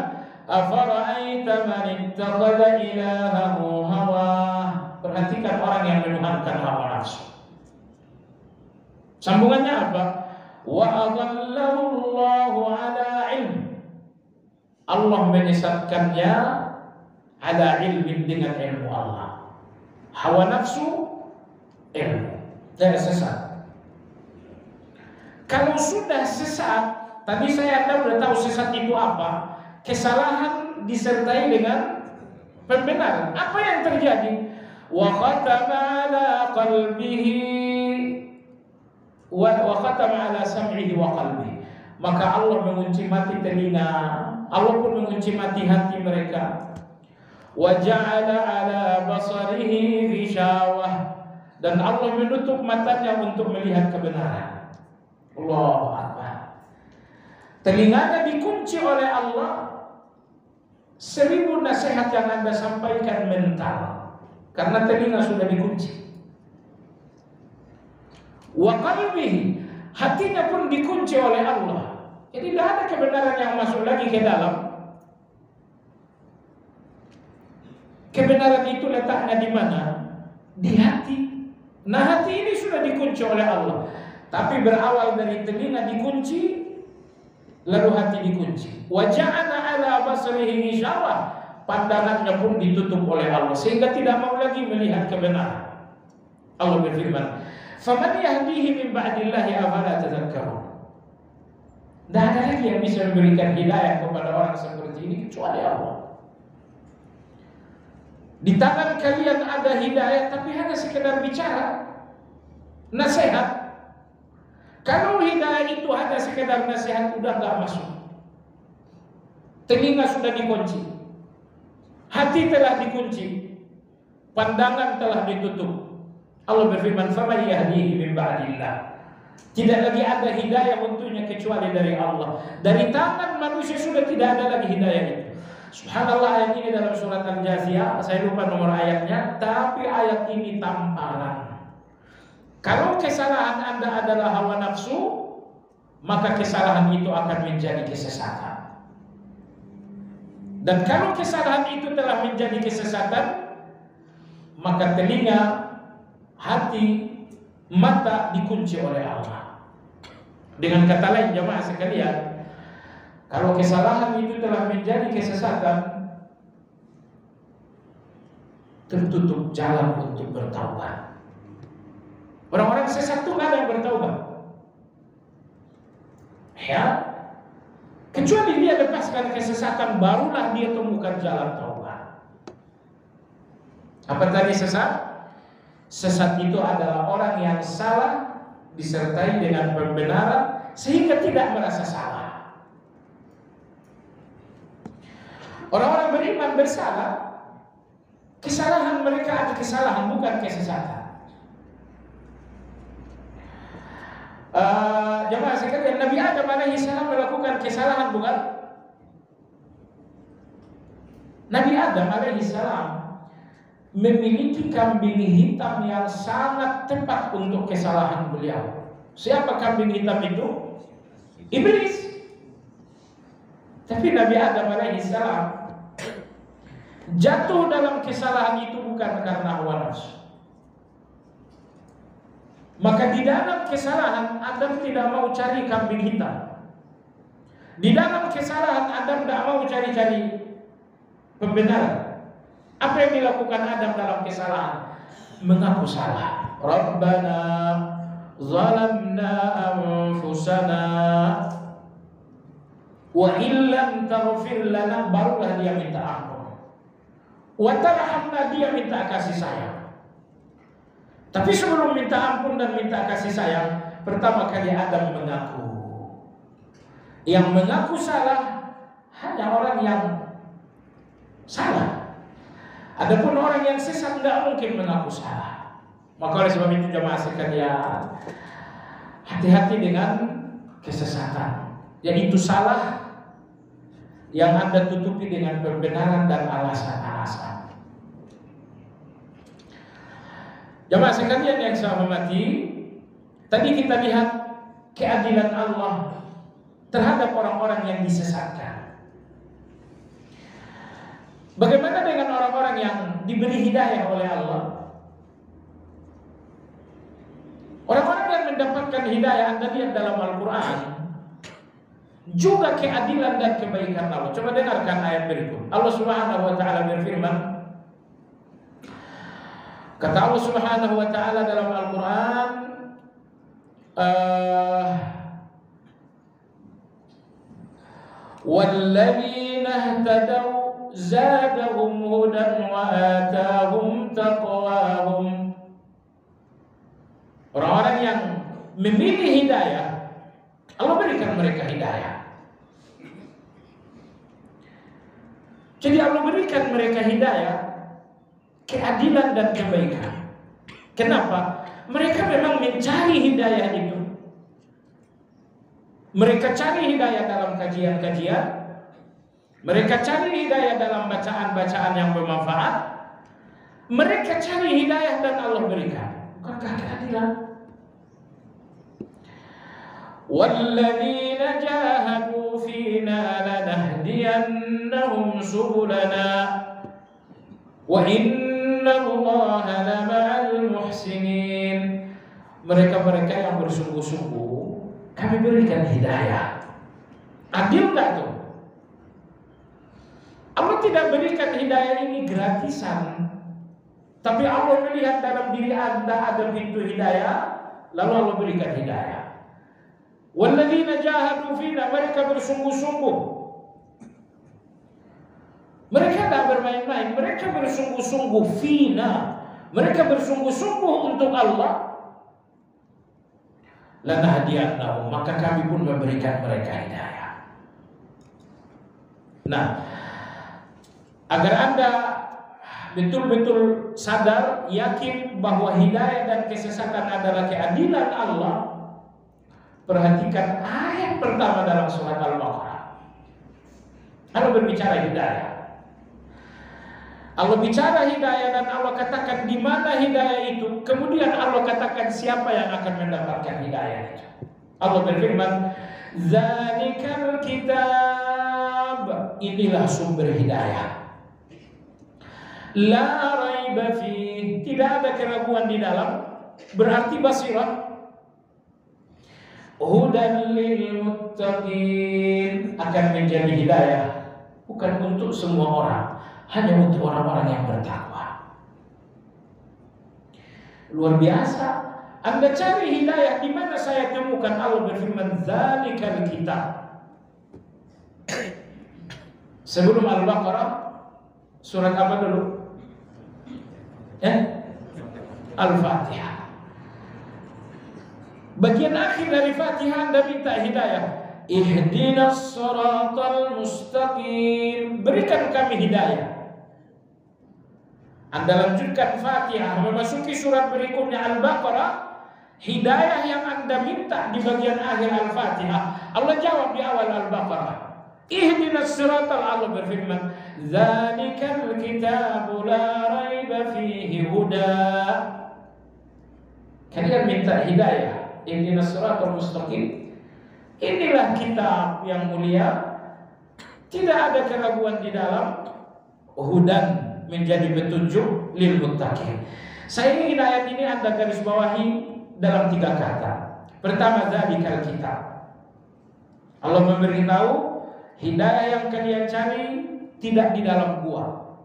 "Afara'aita man ittakhadha ilahahu hawah." Perhatikan orang yang menuhankan hawa nafsu. Sambungannya apa? Wa adallahu Allahu ala ilm. Allah menyesatkannya ala ilmin, dengan ilmu Allah. Hawa nafsu, ilmu. Tidak sesat. Kalau sudah sesat, tadi Anda sudah tahu sesat itu apa? Kesalahan disertai dengan pembenaran. Apa yang terjadi? Wa khatama ala qalbihi wa khatama ala sam'ihi wa qalbihi. Maka Allah mengunci mati telinga, Allah pun mengunci mati hati mereka. Wa ja'ala ala basarihi ghishawah, dan Allah menutup matanya untuk melihat kebenaran. Allahu Akbar. Telinganya dikunci oleh Allah. 1000 nasihat yang Anda sampaikan mental, karena telinga sudah dikunci. Wa qalbihi, hatinya pun dikunci oleh Allah. Jadi tidak ada kebenaran yang masuk lagi ke dalam. Kebenaran itu letaknya di mana? Di hati. Nah, hati ini sudah dikunci oleh Allah. Tapi berawal dari telinga dikunci, lalu hati dikunci. Wa ja'ala ala basarihi ghishawah, pandangannya pun ditutup oleh Allah sehingga tidak mau lagi melihat kebenaran. Allah berfirman, "Faman yahdihi min ba'dillahi afala tadhakkarun." Tidak ada lagi yang bisa memberikan hidayah kepada orang seperti ini kecuali Allah. Di tangan kalian ada hidayah, tapi hanya sekedar bicara, nasihat. Kalau hidayah itu hanya sekedar nasihat, udah nggak masuk. Telinga sudah dikunci, hati telah dikunci, pandangan telah ditutup. Allah berfirman, "Faman yahdihi min ba'dillah." Tidak lagi ada hidayah untuknya kecuali dari Allah. Dari tangan manusia sudah tidak ada lagi hidayah itu. Subhanallah, ayat ini dalam surat Al-Jathiyah, saya lupa nomor ayatnya, tapi ayat ini tamparan. Kalau kesalahan Anda adalah hawa nafsu, maka kesalahan itu akan menjadi kesesatan. Dan kalau kesalahan itu telah menjadi kesesatan, maka telinga, hati, mata dikunci oleh Allah. Dengan kata lain, jemaah sekalian, kalau kesalahan itu telah menjadi kesesatan, tertutup jalan untuk bertaubat. Orang-orang sesat itu nggak ada yang bertaubat, ya. Kecuali dia lepaskan kesesatan, barulah dia temukan jalan taubat. Apa tadi sesat? Sesat itu adalah orang yang salah disertai dengan pembenaran sehingga tidak merasa salah. Orang-orang beriman bersalah, kesalahan mereka adalah kesalahan, bukan kesesatan. Jemaah sekalian, Nabi Adam alaihi salam melakukan kesalahan, bukan? Nabi Adam alaihi salam memiliki kambing hitam yang sangat tepat untuk kesalahan beliau. Siapa kambing hitam itu? Iblis. Tapi Nabi Adam alaihissalam jatuh dalam kesalahan itu bukan karena hawa nafsu. Maka di dalam kesalahan Adam tidak mau cari kambing hitam. Di dalam kesalahan Adam tidak mau cari-cari pembenaran. Apa yang dilakukan Adam dalam kesalahan? Mengaku salah. Rabbana zalamna anfusana wa illam taghfir lana, barulah dia minta ampun. Wa tarhamna, dia minta kasih sayang. Tapi sebelum minta ampun dan minta kasih sayang, pertama kali Adam mengaku. Yang mengaku salah hanya orang yang salah. Adapun orang yang sesat tidak mungkin mengaku salah. Maka oleh sebab itu jemaah sekalian, hati-hati dengan kesesatan, yaitu salah yang Anda tutupi dengan pembenaran dan alasan-alasan. Jemaah sekalian yang saya hormati, tadi kita lihat keadilan Allah terhadap orang-orang yang disesatkan. Bagaimana dengan orang-orang yang diberi hidayah oleh Allah? Orang-orang yang mendapatkan hidayah, Anda lihat dalam Al-Quran, juga keadilan dan kebaikan Allah. Coba dengarkan ayat berikut. Allah Subhanahu wa Ta'ala berfirman, kata Allah Subhanahu wa Ta'ala dalam Al-Quran, walladzina ihtadaw zadahum hudan wa atahum taqwahum. Orang-orang yang memilih hidayah, Allah berikan mereka hidayah. Jadi Allah berikan mereka hidayah, keadilan dan kebaikan. Kenapa? Mereka memang mencari hidayah itu. Mereka cari hidayah dalam kajian-kajian, mereka cari hidayah dalam bacaan-bacaan yang bermanfaat. Mereka cari hidayah dan Allah berikan. Bukankah keadilan? Walladzina jahadu fina lanahdiyannahum subulana wa innallaha lama'al muhsinin. Mereka-mereka yang bersungguh-sungguh kami berikan hidayah. Adil enggak tuh? Allah tidak berikan hidayah ini gratisan, tapi Allah melihat dalam diri Anda ada pintu hidayah, lalu Allah berikan hidayah. Walladzina jahadu fina, mereka bersungguh-sungguh. Mereka tidak bermain-main, mereka bersungguh-sungguh fina. Mereka bersungguh-sungguh untuk Allah. Lanahdiyannahum, maka kami pun memberikan mereka hidayah. Nah, agar Anda betul-betul sadar, yakin bahwa hidayah dan kesesatan adalah keadilan Allah, Perhatikan ayat pertama dalam surat Al-Baqarah. Allah berbicara hidayah. Allah bicara hidayah dan Allah katakan di mana hidayah itu. Kemudian Allah katakan siapa yang akan mendapatkan hidayah itu. Allah berfirman, "Dzalikal kitab." Inilah sumber hidayah. La raiba fi, tidak ada keraguan di dalam. Berarti basirah. Hudan lil muttaqin, akan menjadi hidayah bukan untuk semua orang, hanya untuk orang-orang yang bertakwa. Luar biasa. Anda cari hidayah di mana saya temukan Allah berfirman dzalikal kitab. Sebelum Al-Baqarah surat apa dulu? Al-Fatihah. Bagian akhir dari Fatihah Anda minta hidayah. Ihdinas siratal mustaqim. Berikan kami hidayah. Anda lanjutkan Fatihah, memasuki surat berikutnya Al-Baqarah. Hidayah yang Anda minta di bagian akhir Al-Fatihah, Allah jawab di awal Al-Baqarah. Ihdinas siratal, Allah berfirman, "Dzalikal kitabu la raiba fihi huda." Kalian minta hidayah. Ihdinas siratal mustaqim. Inilah kitab yang mulia, tidak ada keraguan di dalam. Hudan, menjadi petunjuk lil muttaqin. Saya ingin ayat ini Anda garis bawahi dalam 3 kata. Pertama, dzalikal kitab. Allah memberitahu hidayah yang kalian cari tidak di dalam gua,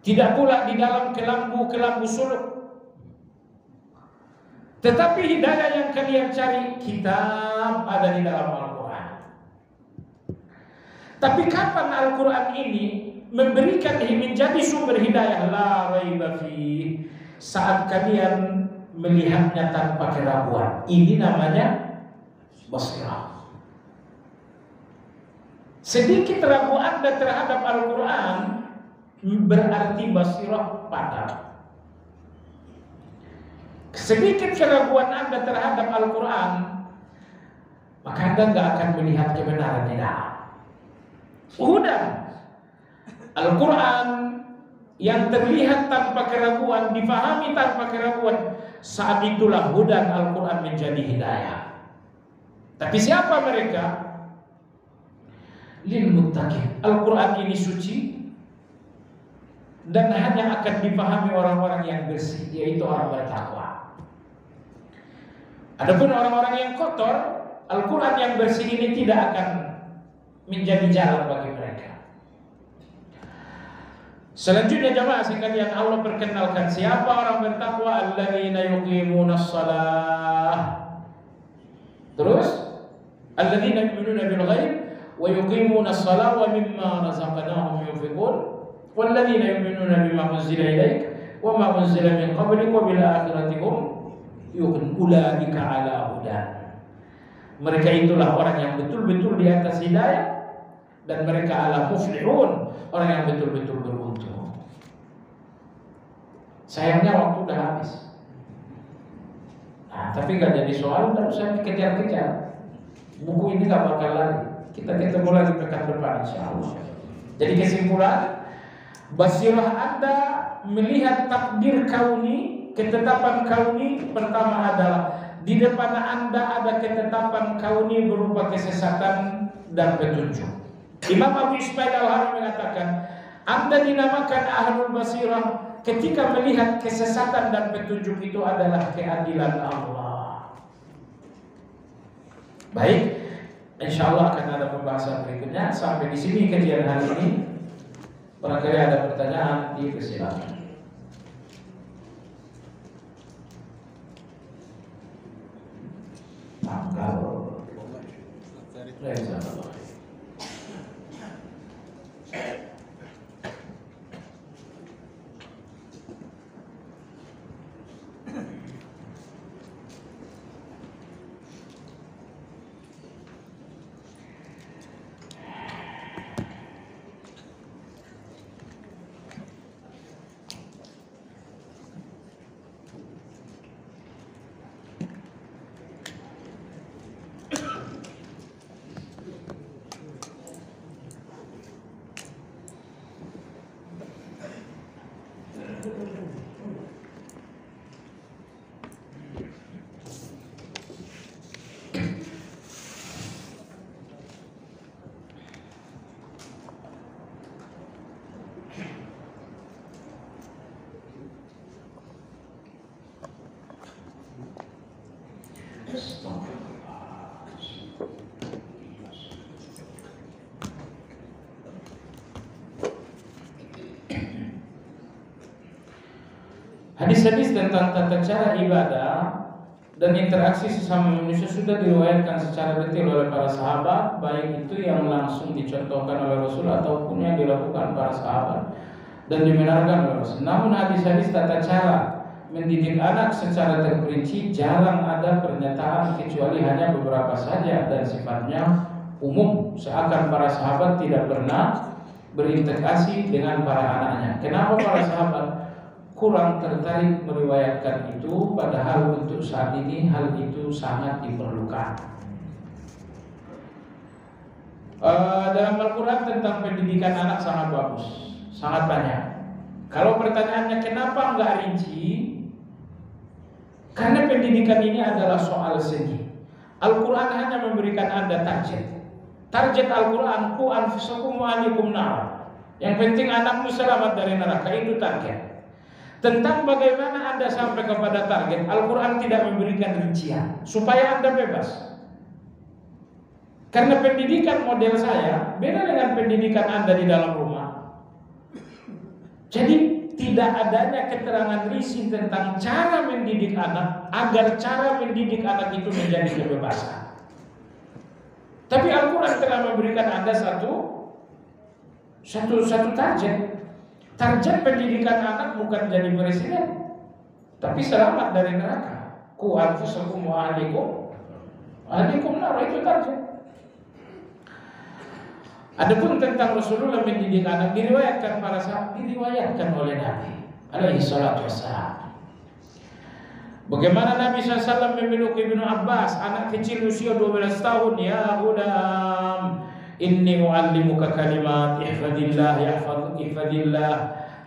tidak pula di dalam kelambu suluk. Tetapi hidayah yang kalian cari, kitab ada di dalam Al-Quran. Tapi kapan Al-Quran ini memberikan menjadi sumber hidayah? La raiba fi, saat kalian melihatnya tanpa keraguan. Ini namanya basirah. Sedikit ragu Anda terhadap Al-Quran berarti basirah padam. Sedikit keraguan Anda terhadap Al-Quran, maka Anda nggak akan melihat kebenaran di dalam. Udah, Al-Quran yang terlihat tanpa keraguan, difahami tanpa keraguan, saat itulah hudan Al-Quran menjadi hidayah. Tapi siapa mereka? Lil muttaqin. Al-Quran ini suci dan hanya akan dipahami orang-orang yang bersih, yaitu orang bertakwa. Adapun orang-orang yang kotor, Al-Quran yang bersih ini tidak akan menjadi jalan bagi mereka. Selanjutnya jamaah sekalian, Allah perkenalkan siapa orang bertakwa, alladzina yuqimunas shalah. Terus, alladzina yu'minuna bil ghaib wa yuqimunas shalah wa mimma razaqnahum yunfiqun walladzina yu'minuna bima unzila ilaik wa ma unzila min qablik wa bil akhirati hum yuqin ulaika ala hudan. Mereka itulah orang yang betul-betul di atas hidayah dan mereka ala muflihun, orang yang betul-betul beruntung. Sayangnya waktu udah habis. Nah, tapi nggak jadi soal, terus saya kejar-kejar. Buku ini nggak bakal lari. Kita ketemu lagi pekan depan insyaallah. Jadi kesimpulan, basirah Anda melihat takdir kauni, ketetapan kauni pertama adalah di depan Anda ada ketetapan kauni berupa kesesatan dan petunjuk. Imam Abu Ismail Al-Harawi mengatakan, Anda dinamakan ahlul basirah ketika melihat kesesatan dan petunjuk itu adalah keadilan Allah. Baik, insyaallah akan ada pembahasan berikutnya. Sampai di sini kajian hari ini. Barangkali ada pertanyaan, dipersilakan. Kalau Hadis-hadis tentang tata cara ibadah dan interaksi sesama manusia sudah diriwayatkan secara detail oleh para sahabat, baik itu yang langsung dicontohkan oleh Rasul ataupun yang dilakukan para sahabat dan dibenarkan oleh Rasul. Namun hadis-hadis tata cara mendidik anak secara terperinci jarang ada pernyataan kecuali hanya beberapa saja dan sifatnya umum, seakan para sahabat tidak pernah berinteraksi dengan para anaknya. Kenapa para sahabat kurang tertarik meriwayatkan itu, padahal untuk saat ini hal itu sangat diperlukan. Dalam Al-Quran tentang pendidikan anak sangat bagus, sangat banyak. Kalau pertanyaannya kenapa enggak rinci? Karena pendidikan ini adalah soal segi. Al-Quran hanya memberikan Anda target. Target Al-Quran, ku anfusakum wa ahlikum nar. Yang penting anakmu selamat dari neraka, itu target. Tentang bagaimana Anda sampai kepada target, Al-Quran tidak memberikan rincian supaya Anda bebas. Karena pendidikan model saya beda dengan pendidikan Anda di dalam rumah. Jadi tidak adanya keterangan rinci tentang cara mendidik anak agar cara mendidik anak itu menjadi kebebasan. Tapi Al-Quran telah memberikan Anda satu target. Target pendidikan anak bukan jadi presiden, tapi selamat dari neraka. Ku anfusakum wa ahlikum nar, itu target. Adapun tentang Rasulullah mendidik anak diriwayatkan para sahabat, diriwayatkan oleh Nabi alaihi salatu wassalam. Bagaimana Nabi SAW memeluk Ibnu Abbas, anak kecil usia 12 tahun, ya ghulam, inni u'allimuka kalimat, ihfadillah ihfadillah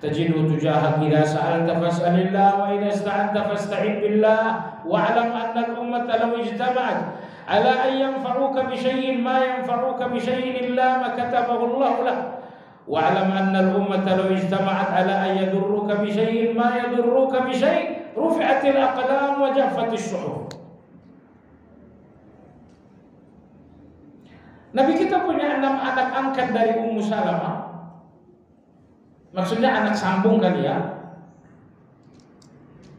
tajidhu tujahak, idza sa'alta fas'alillah wa idza ista'anta fasta'in billah wa'lam anna al-ummata law ijtama'at ala an yanfa'uka bi syai'in ma yanfa'uka bi syai'in illa ma katabahu Allah lak wa'lam anna al-ummata law ijtama'at ala an yadurruka bi syai'in ma yadurruka bi syai' rufi'atil aqlam wa jaffatis suhuf. Nabi kita punya 6 anak angkat dari Ummu Salamah. Maksudnya anak sambung kali ya.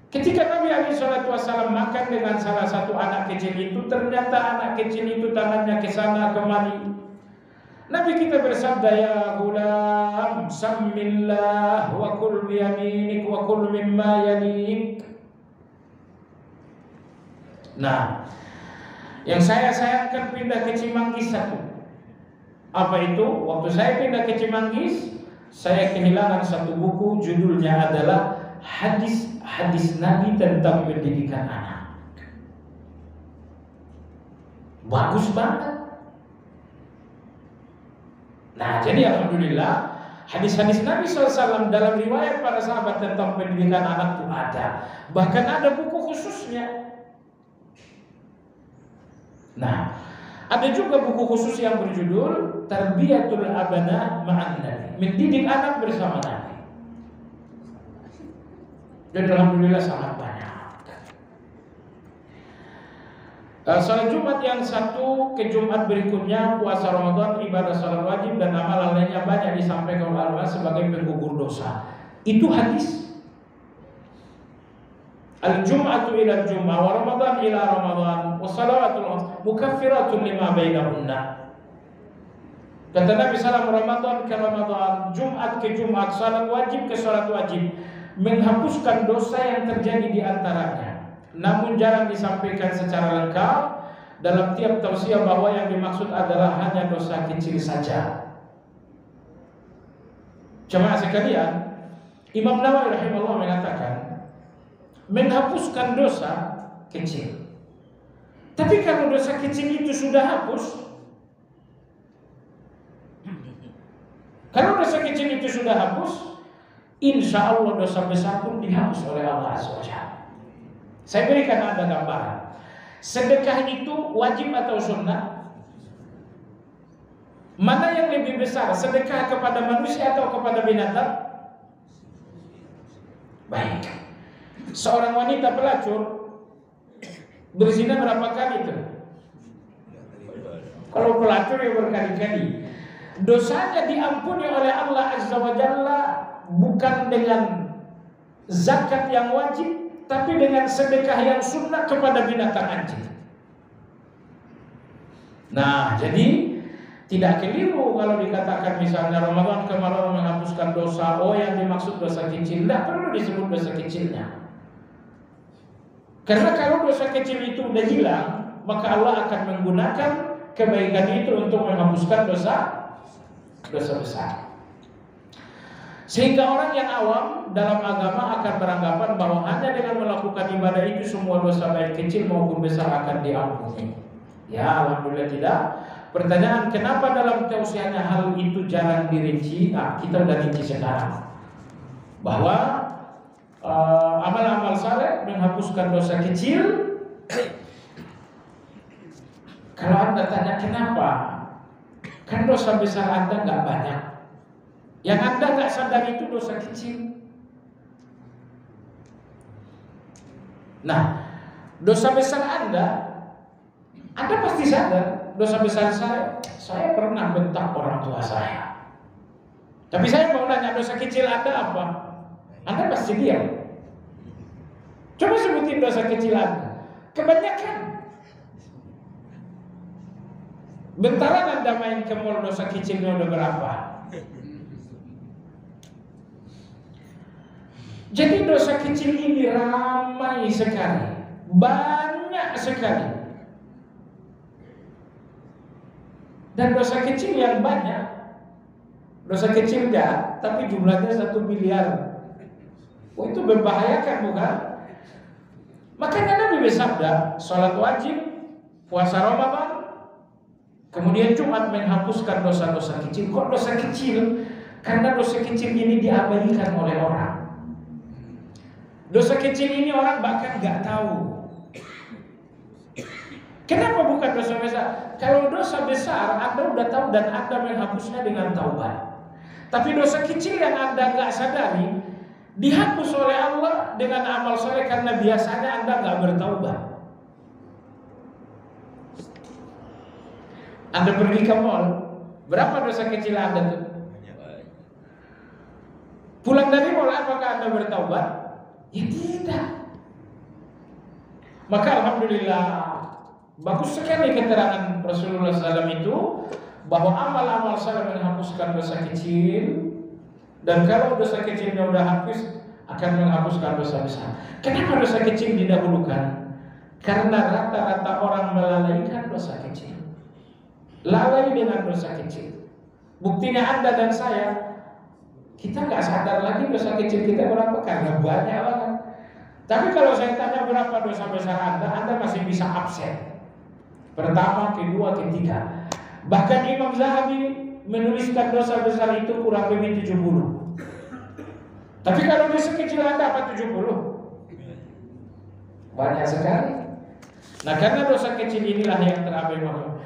Ketika Nabi SAW makan dengan salah satu anak kecil itu, ternyata anak kecil itu tangannya ke sana kemari. Nabi kita bersabda, ya ghulam, sammillah wa kul biyaminik wa kul mimma yalik. Nah, yang saya sayangkan pindah ke Cimanggis satu. Apa itu? Waktu saya pindah ke Cimanggis, saya kehilangan satu buku, judulnya adalah hadis Nabi tentang pendidikan anak. Bagus banget. Nah, jadi alhamdulillah hadis-hadis Nabi SAW dalam riwayat para sahabat tentang pendidikan anak itu ada. Bahkan ada buku khususnya. Nah, ada juga buku khusus yang berjudul Tarbiyatul Abana Ma'an Nabi, mendidik anak bersama Nabi. Dan alhamdulillah sangat banyak. Salat Jumat yang satu ke Jumat berikutnya, puasa Ramadan, ibadah salat wajib dan amalan lainnya banyak disampaikan oleh ulama sebagai penggugur dosa. Itu hadis. Al-Jum'atu ila al-Jum'ah wa Ramadan ila Ramadan wa salawatul mukaffiratun lima bainahunna. Kata Nabi SAW, Ramadan ke Ramadan, Jumat ke Jumat, salat wajib ke salat wajib, menghapuskan dosa yang terjadi di antaranya. Namun jarang disampaikan secara lengkap dalam tiap tausiah bahwa yang dimaksud adalah hanya dosa kecil saja. Jemaah sekalian, Imam Nawawi rahimahullah mengatakan menghapuskan dosa kecil. Tapi kalau dosa kecil itu sudah hapus, insya Allah dosa besar pun dihapus oleh Allah Azza wa Jalla. Saya berikan Anda gambaran. Sedekah itu wajib atau sunnah? Mana yang lebih besar, sedekah kepada manusia atau kepada binatang? Baik. Seorang wanita pelacur berzina berapa kali itu? Kalau pelacur ya berkali-kali. Dosanya diampuni oleh Allah Azza wa Jalla bukan dengan zakat yang wajib, tapi dengan sedekah yang sunnah kepada binatang anjing. Nah, jadi tidak keliru kalau dikatakan misalnya Ramadan kemarin menghapuskan dosa. Oh, yang dimaksud dosa kecil, tidak perlu disebut dosa kecilnya. Karena kalau dosa kecil itu sudah hilang, maka Allah akan menggunakan kebaikan itu untuk menghapuskan dosa besar. Sehingga orang yang awam dalam agama akan beranggapan bahwa hanya dengan melakukan ibadah itu semua dosa baik kecil maupun besar akan diampuni. Ya, alhamdulillah tidak. Pertanyaan, kenapa dalam tausiahnya hal itu jarang dirinci? Nah, kita udah rinci sekarang. Bahwa amal-amal saleh menghapuskan dosa kecil. Kalau Anda tanya kenapa, kan dosa besar Anda nggak banyak. Yang Anda nggak sadar itu dosa kecil. Nah, dosa besar Anda pasti sadar. Dosa besar saya pernah bentak orang tua saya. Tapi saya mau nanya, dosa kecil Anda apa? Anda pasti diam. Coba sebutin dosa kecil Anda. Kebanyakan. Bentaran Anda main ke mall, dosa kecilnya udah berapa? Jadi dosa kecil ini ramai sekali, banyak sekali. Dan dosa kecil yang banyak, dosa kecil enggak, tapi jumlahnya 1 miliar. Oh, itu membahayakan bukan? Makanya Nabi bersabda, sholat wajib, puasa Ramadan, kemudian Jumat menghapuskan dosa-dosa kecil. Kok dosa kecil? Karena dosa kecil ini diabaikan oleh orang. Dosa kecil ini orang bahkan nggak tahu. Kenapa bukan dosa besar? Kalau dosa besar Anda udah tahu dan Anda menghapusnya dengan taubat. Tapi dosa kecil yang Anda nggak sadari dihapus oleh Allah dengan amal soleh karena biasanya Anda nggak bertaubat. Anda pergi ke mall, berapa dosa kecil Anda tuh? Pulang dari mall, apakah Anda bertaubat? Ya tidak. Maka alhamdulillah bagus sekali keterangan Rasulullah SAW itu bahwa amal-amal saleh menghapuskan dosa kecil, dan kalau dosa kecilnya udah hapus akan menghapuskan dosa besar. Kenapa dosa kecil didahulukan? Karena rata-rata orang melalaikan dosa kecil. Lalai dengan dosa kecil. Buktinya Anda dan saya, kita nggak sadar lagi dosa kecil kita berapa karena banyak banget. Tapi kalau saya tanya berapa dosa besar Anda masih bisa absen. Pertama, kedua, ketiga. Bahkan Imam Zahabi menuliskan dosa besar itu kurang lebih 70. Tapi kalau dosa kecil Anda apa 70? Banyak sekali. Nah, karena dosa kecil inilah yang terabaikan.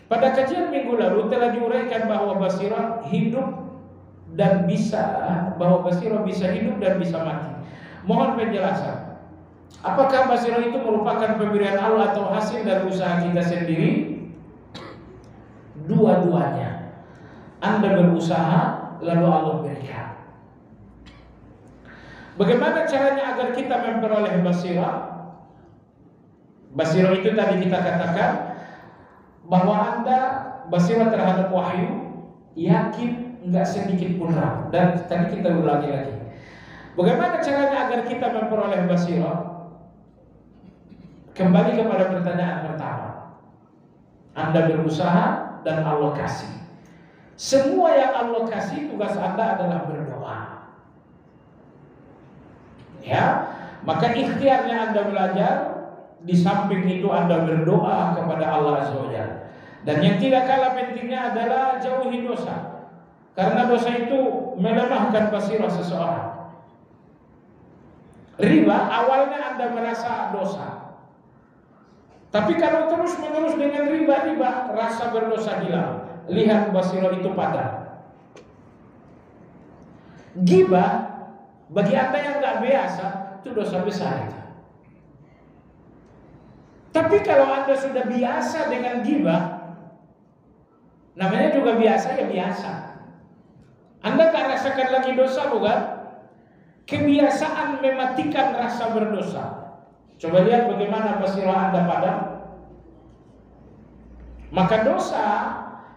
Pada kajian minggu lalu telah diuraikan bahwa basirah hidup dan basirah bisa hidup dan bisa mati. Mohon penjelasan. Apakah basirah itu merupakan pemberian Allah atau hasil dari usaha kita sendiri? Dua-duanya. Anda berusaha lalu Allah berikan. Bagaimana caranya agar kita memperoleh basirah? Basirah itu tadi kita katakan bahwa Anda basirah terhadap wahyu, yakin enggak sedikit pun ragu. Dan tadi kita ulangi lagi. Bagaimana caranya agar kita memperoleh basirah? Kembali kepada pertanyaan pertama. Anda berusaha dan Allah kasih. Semua yang Allah kasih, tugas Anda adalah berdoa. Ya, maka ikhtiarnya Anda belajar, di samping itu Anda berdoa kepada Allah Azza wa Jalla. Dan yang tidak kalah pentingnya adalah jauhi dosa. Karena dosa itu melemahkan basirah seseorang. Riba awalnya Anda merasa dosa, tapi kalau terus-menerus dengan riba, rasa berdosa hilang. Lihat basirah itu padam. Ghibah bagi Anda yang nggak biasa itu dosa besar itu. Tapi kalau Anda sudah biasa dengan ghibah, namanya juga biasa ya biasa. Anda nggak rasakan lagi dosa, bukan? Kebiasaan mematikan rasa berdosa. Coba lihat bagaimana basirah Anda padam. Maka dosa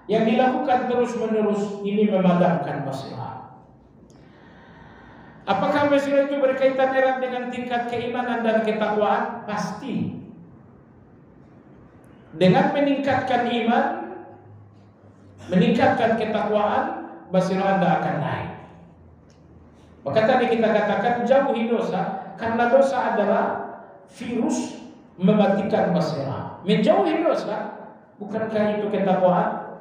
yang dilakukan terus-menerus ini memadamkan basirah. Apakah basirah itu berkaitan erat dengan tingkat keimanan dan ketakwaan? Pasti. Dengan meningkatkan iman, meningkatkan ketakwaan, basirah Anda akan naik. Maka tadi kita katakan jauhi dosa, karena dosa adalah virus mematikan basirah. Menjauhi dosa, bukankah itu ketakwaan?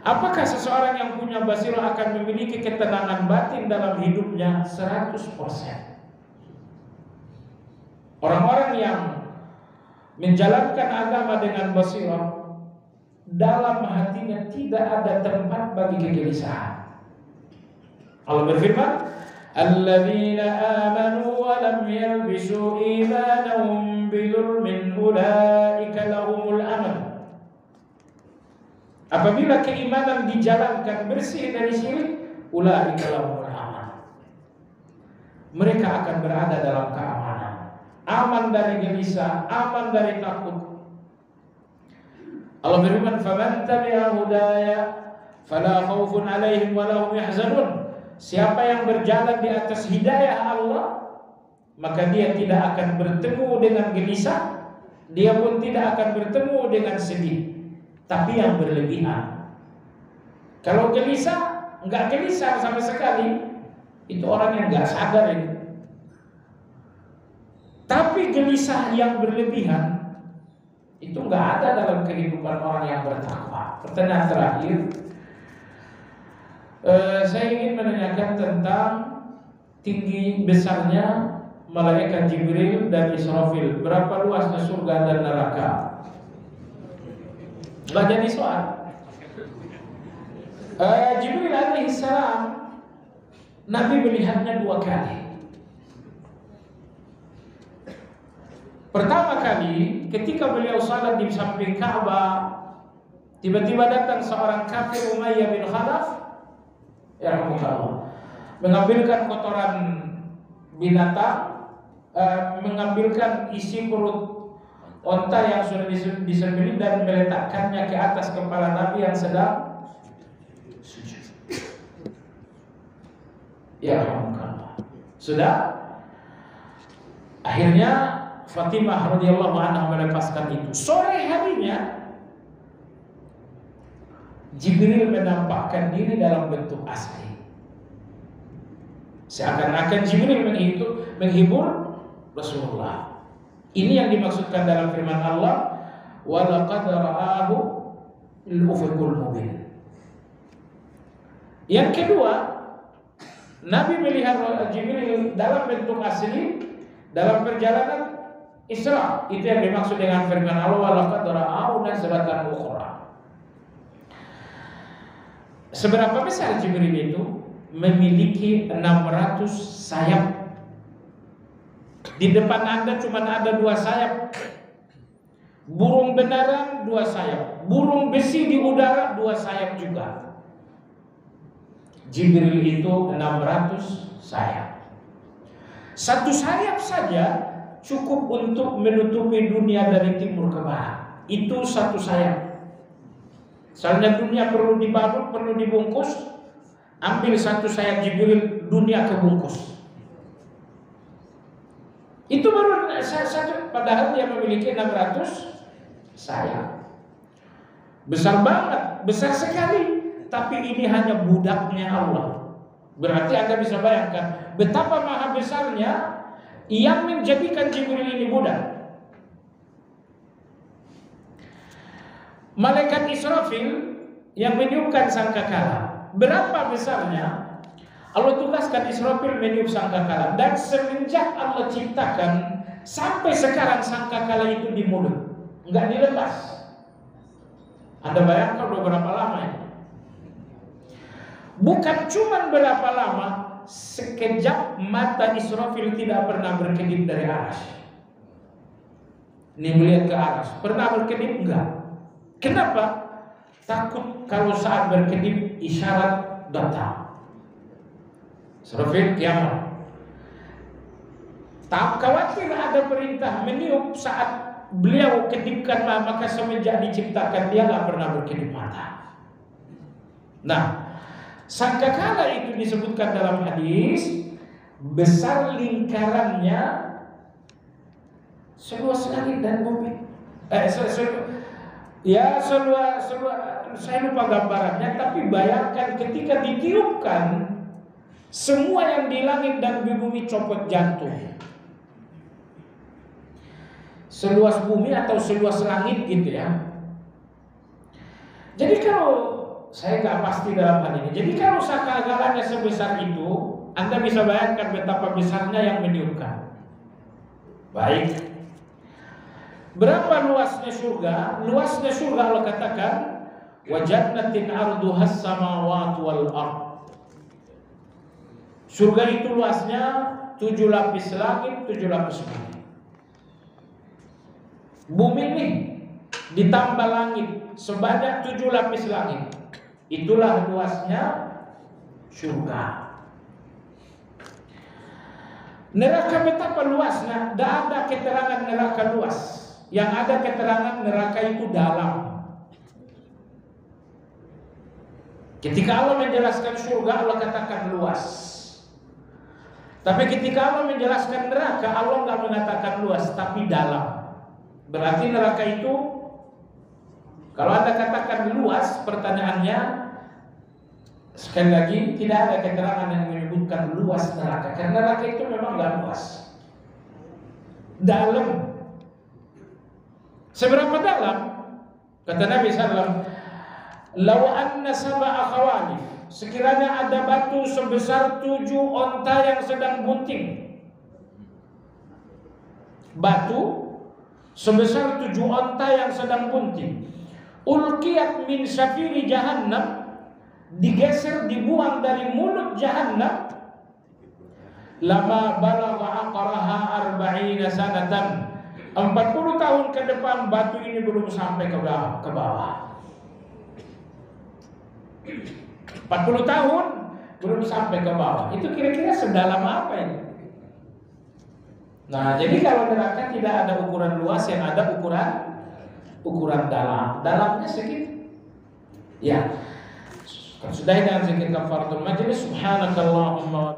Apakah seseorang yang punya basirah akan memiliki ketenangan batin dalam hidupnya 100%? Orang-orang yang menjalankan agama dengan basirah, dalam hatinya tidak ada tempat bagi kegelisahan. Allah berfirman, "Alladzina amanu wa lam yalbisu imanahum bidzulmin ulaika lahumul aman." Apabila keimanan dijalankan bersih dari syirik, ulaika lahumul aman. Mereka akan berada dalam keamanan. Aman dari gelisah, aman dari takut. Allah berfirman, "Faman tabi'a hudaya fala khaufun 'alaihim wa la hum yahzanun." Siapa yang berjalan di atas hidayah Allah, maka dia tidak akan bertemu dengan gelisah, dia pun tidak akan bertemu dengan sedih, tapi yang berlebihan. Kalau gelisah, enggak gelisah sama sekali, itu orang yang enggak sadar ini. Tapi gelisah yang berlebihan itu enggak ada dalam kehidupan orang yang bertakwa. Pertanyaan terakhir, saya ingin menanyakan tentang tinggi besarnya malaikat Jibril dan Israfil. Berapa luasnya surga dan neraka? Nggak jadi soal. Jibril alaihissalam, Nabi melihatnya 2 kali. Pertama kali ketika beliau salat di samping Ka'bah, tiba-tiba datang seorang kafir Umayyah bin Khalaf, ya Allah, mengambilkan kotoran binatang, mengambilkan isi perut onta yang sudah disembelih dan meletakkannya ke atas kepala Nabi yang sedang sujud. Ya Allah, sudah. Akhirnya Fatimah radhiyallahu anha melepaskan itu. Sore harinya Jibril menampakkan diri dalam bentuk asli. Seakan-akan Jibril menghibur Rasulullah. Ini yang dimaksudkan dalam firman Allah, wa laqad ra'ahu al-ufuqul mubin. Yang kedua, Nabi melihat Jibril dalam bentuk asli dalam perjalanan Isra. Itu yang dimaksud dengan firman Allah, wa laqad ra'ahu nazlatan ukhra. Seberapa besar Jibril itu? Memiliki 600 sayap. Di depan Anda cuma ada 2 sayap. Burung benaran 2 sayap. Burung besi di udara 2 sayap juga. Jibril itu 600 sayap. 1 sayap saja cukup untuk menutupi dunia dari timur ke barat. Itu 1 sayap. Misalnya dunia perlu dibalut, perlu dibungkus, ambil 1 sayap Jibril, dunia kebungkus. Itu baru 1, padahal dia memiliki 600 sayap. Besar banget, besar sekali. Tapi ini hanya budaknya Allah. Berarti Anda bisa bayangkan betapa maha besarnya yang menjadikan Jibril ini budak. Malaikat Israfil yang meniupkan sangkakala, berapa besarnya? Allah tugaskan Israfil meniup sangkakala, dan semenjak Allah ciptakan sampai sekarang sangkakala itu di mulut, nggak dilepas. Anda bayangkan berapa lama ini? Bukan cuma berapa lama, sekejap mata Israfil tidak pernah berkedip dari aras. Ini melihat ke aras, pernah berkedip enggak? Kenapa? Takut kalau saat berkedip isyarat datang. Israfil kiamat. Tak khawatir ada perintah meniup saat beliau kedipkan, maka semenjak diciptakan dia nggak pernah berkedip mata. Nah, sangkakala itu disebutkan dalam hadis besar lingkarannya seluas langit dan bumi. Saya lupa gambarannya, tapi bayangkan ketika ditiupkan, semua yang di langit dan di bumi copot jantung. Seluas bumi atau seluas langit gitu ya. Jadi kalau saya nggak pasti dalam hal ini. Jadi kalau sangkakalanya sebesar itu, Anda bisa bayangkan betapa besarnya yang meniupkan. Baik. Berapa luasnya surga? Luasnya surga Allah katakan, wa jannatin arduhas samawati wal ardh. Surga itu luasnya 7 lapis langit, 7 lapis bumi. Bumi ini ditambah langit sebanyak 7 lapis langit. Itulah luasnya surga. Neraka betapa luasnya? Tidak ada keterangan neraka luas. Yang ada keterangan neraka itu dalam. Ketika Allah menjelaskan surga, Allah katakan luas. Tapi ketika Allah menjelaskan neraka, Allah nggak mengatakan luas, tapi dalam. Berarti neraka itu, kalau Anda katakan luas, pertanyaannya sekali lagi tidak ada keterangan yang menyebutkan luas neraka. Karena neraka itu memang nggak luas. Dalam. Seberapa dalam? Kata Nabi SAW, "Lau anna sab'a khawalif." Sekiranya ada batu sebesar 7 onta yang sedang bunting. Batu sebesar 7 onta yang sedang bunting. Ulqiyat min syafiri jahannam, digeser, dibuang dari mulut jahannam. Lama balagha aqraha 40 sanatan. 40 tahun ke depan batu ini belum sampai ke bawah. 40 tahun belum sampai ke bawah. Itu kira-kira sedalam apa ini? Nah, jadi kalau neraka tidak ada ukuran luas, yang ada ukuran dalam. Dalamnya segitu. Ya. Sudah dengan zikir kafaratul majlis. Subhanakallahumma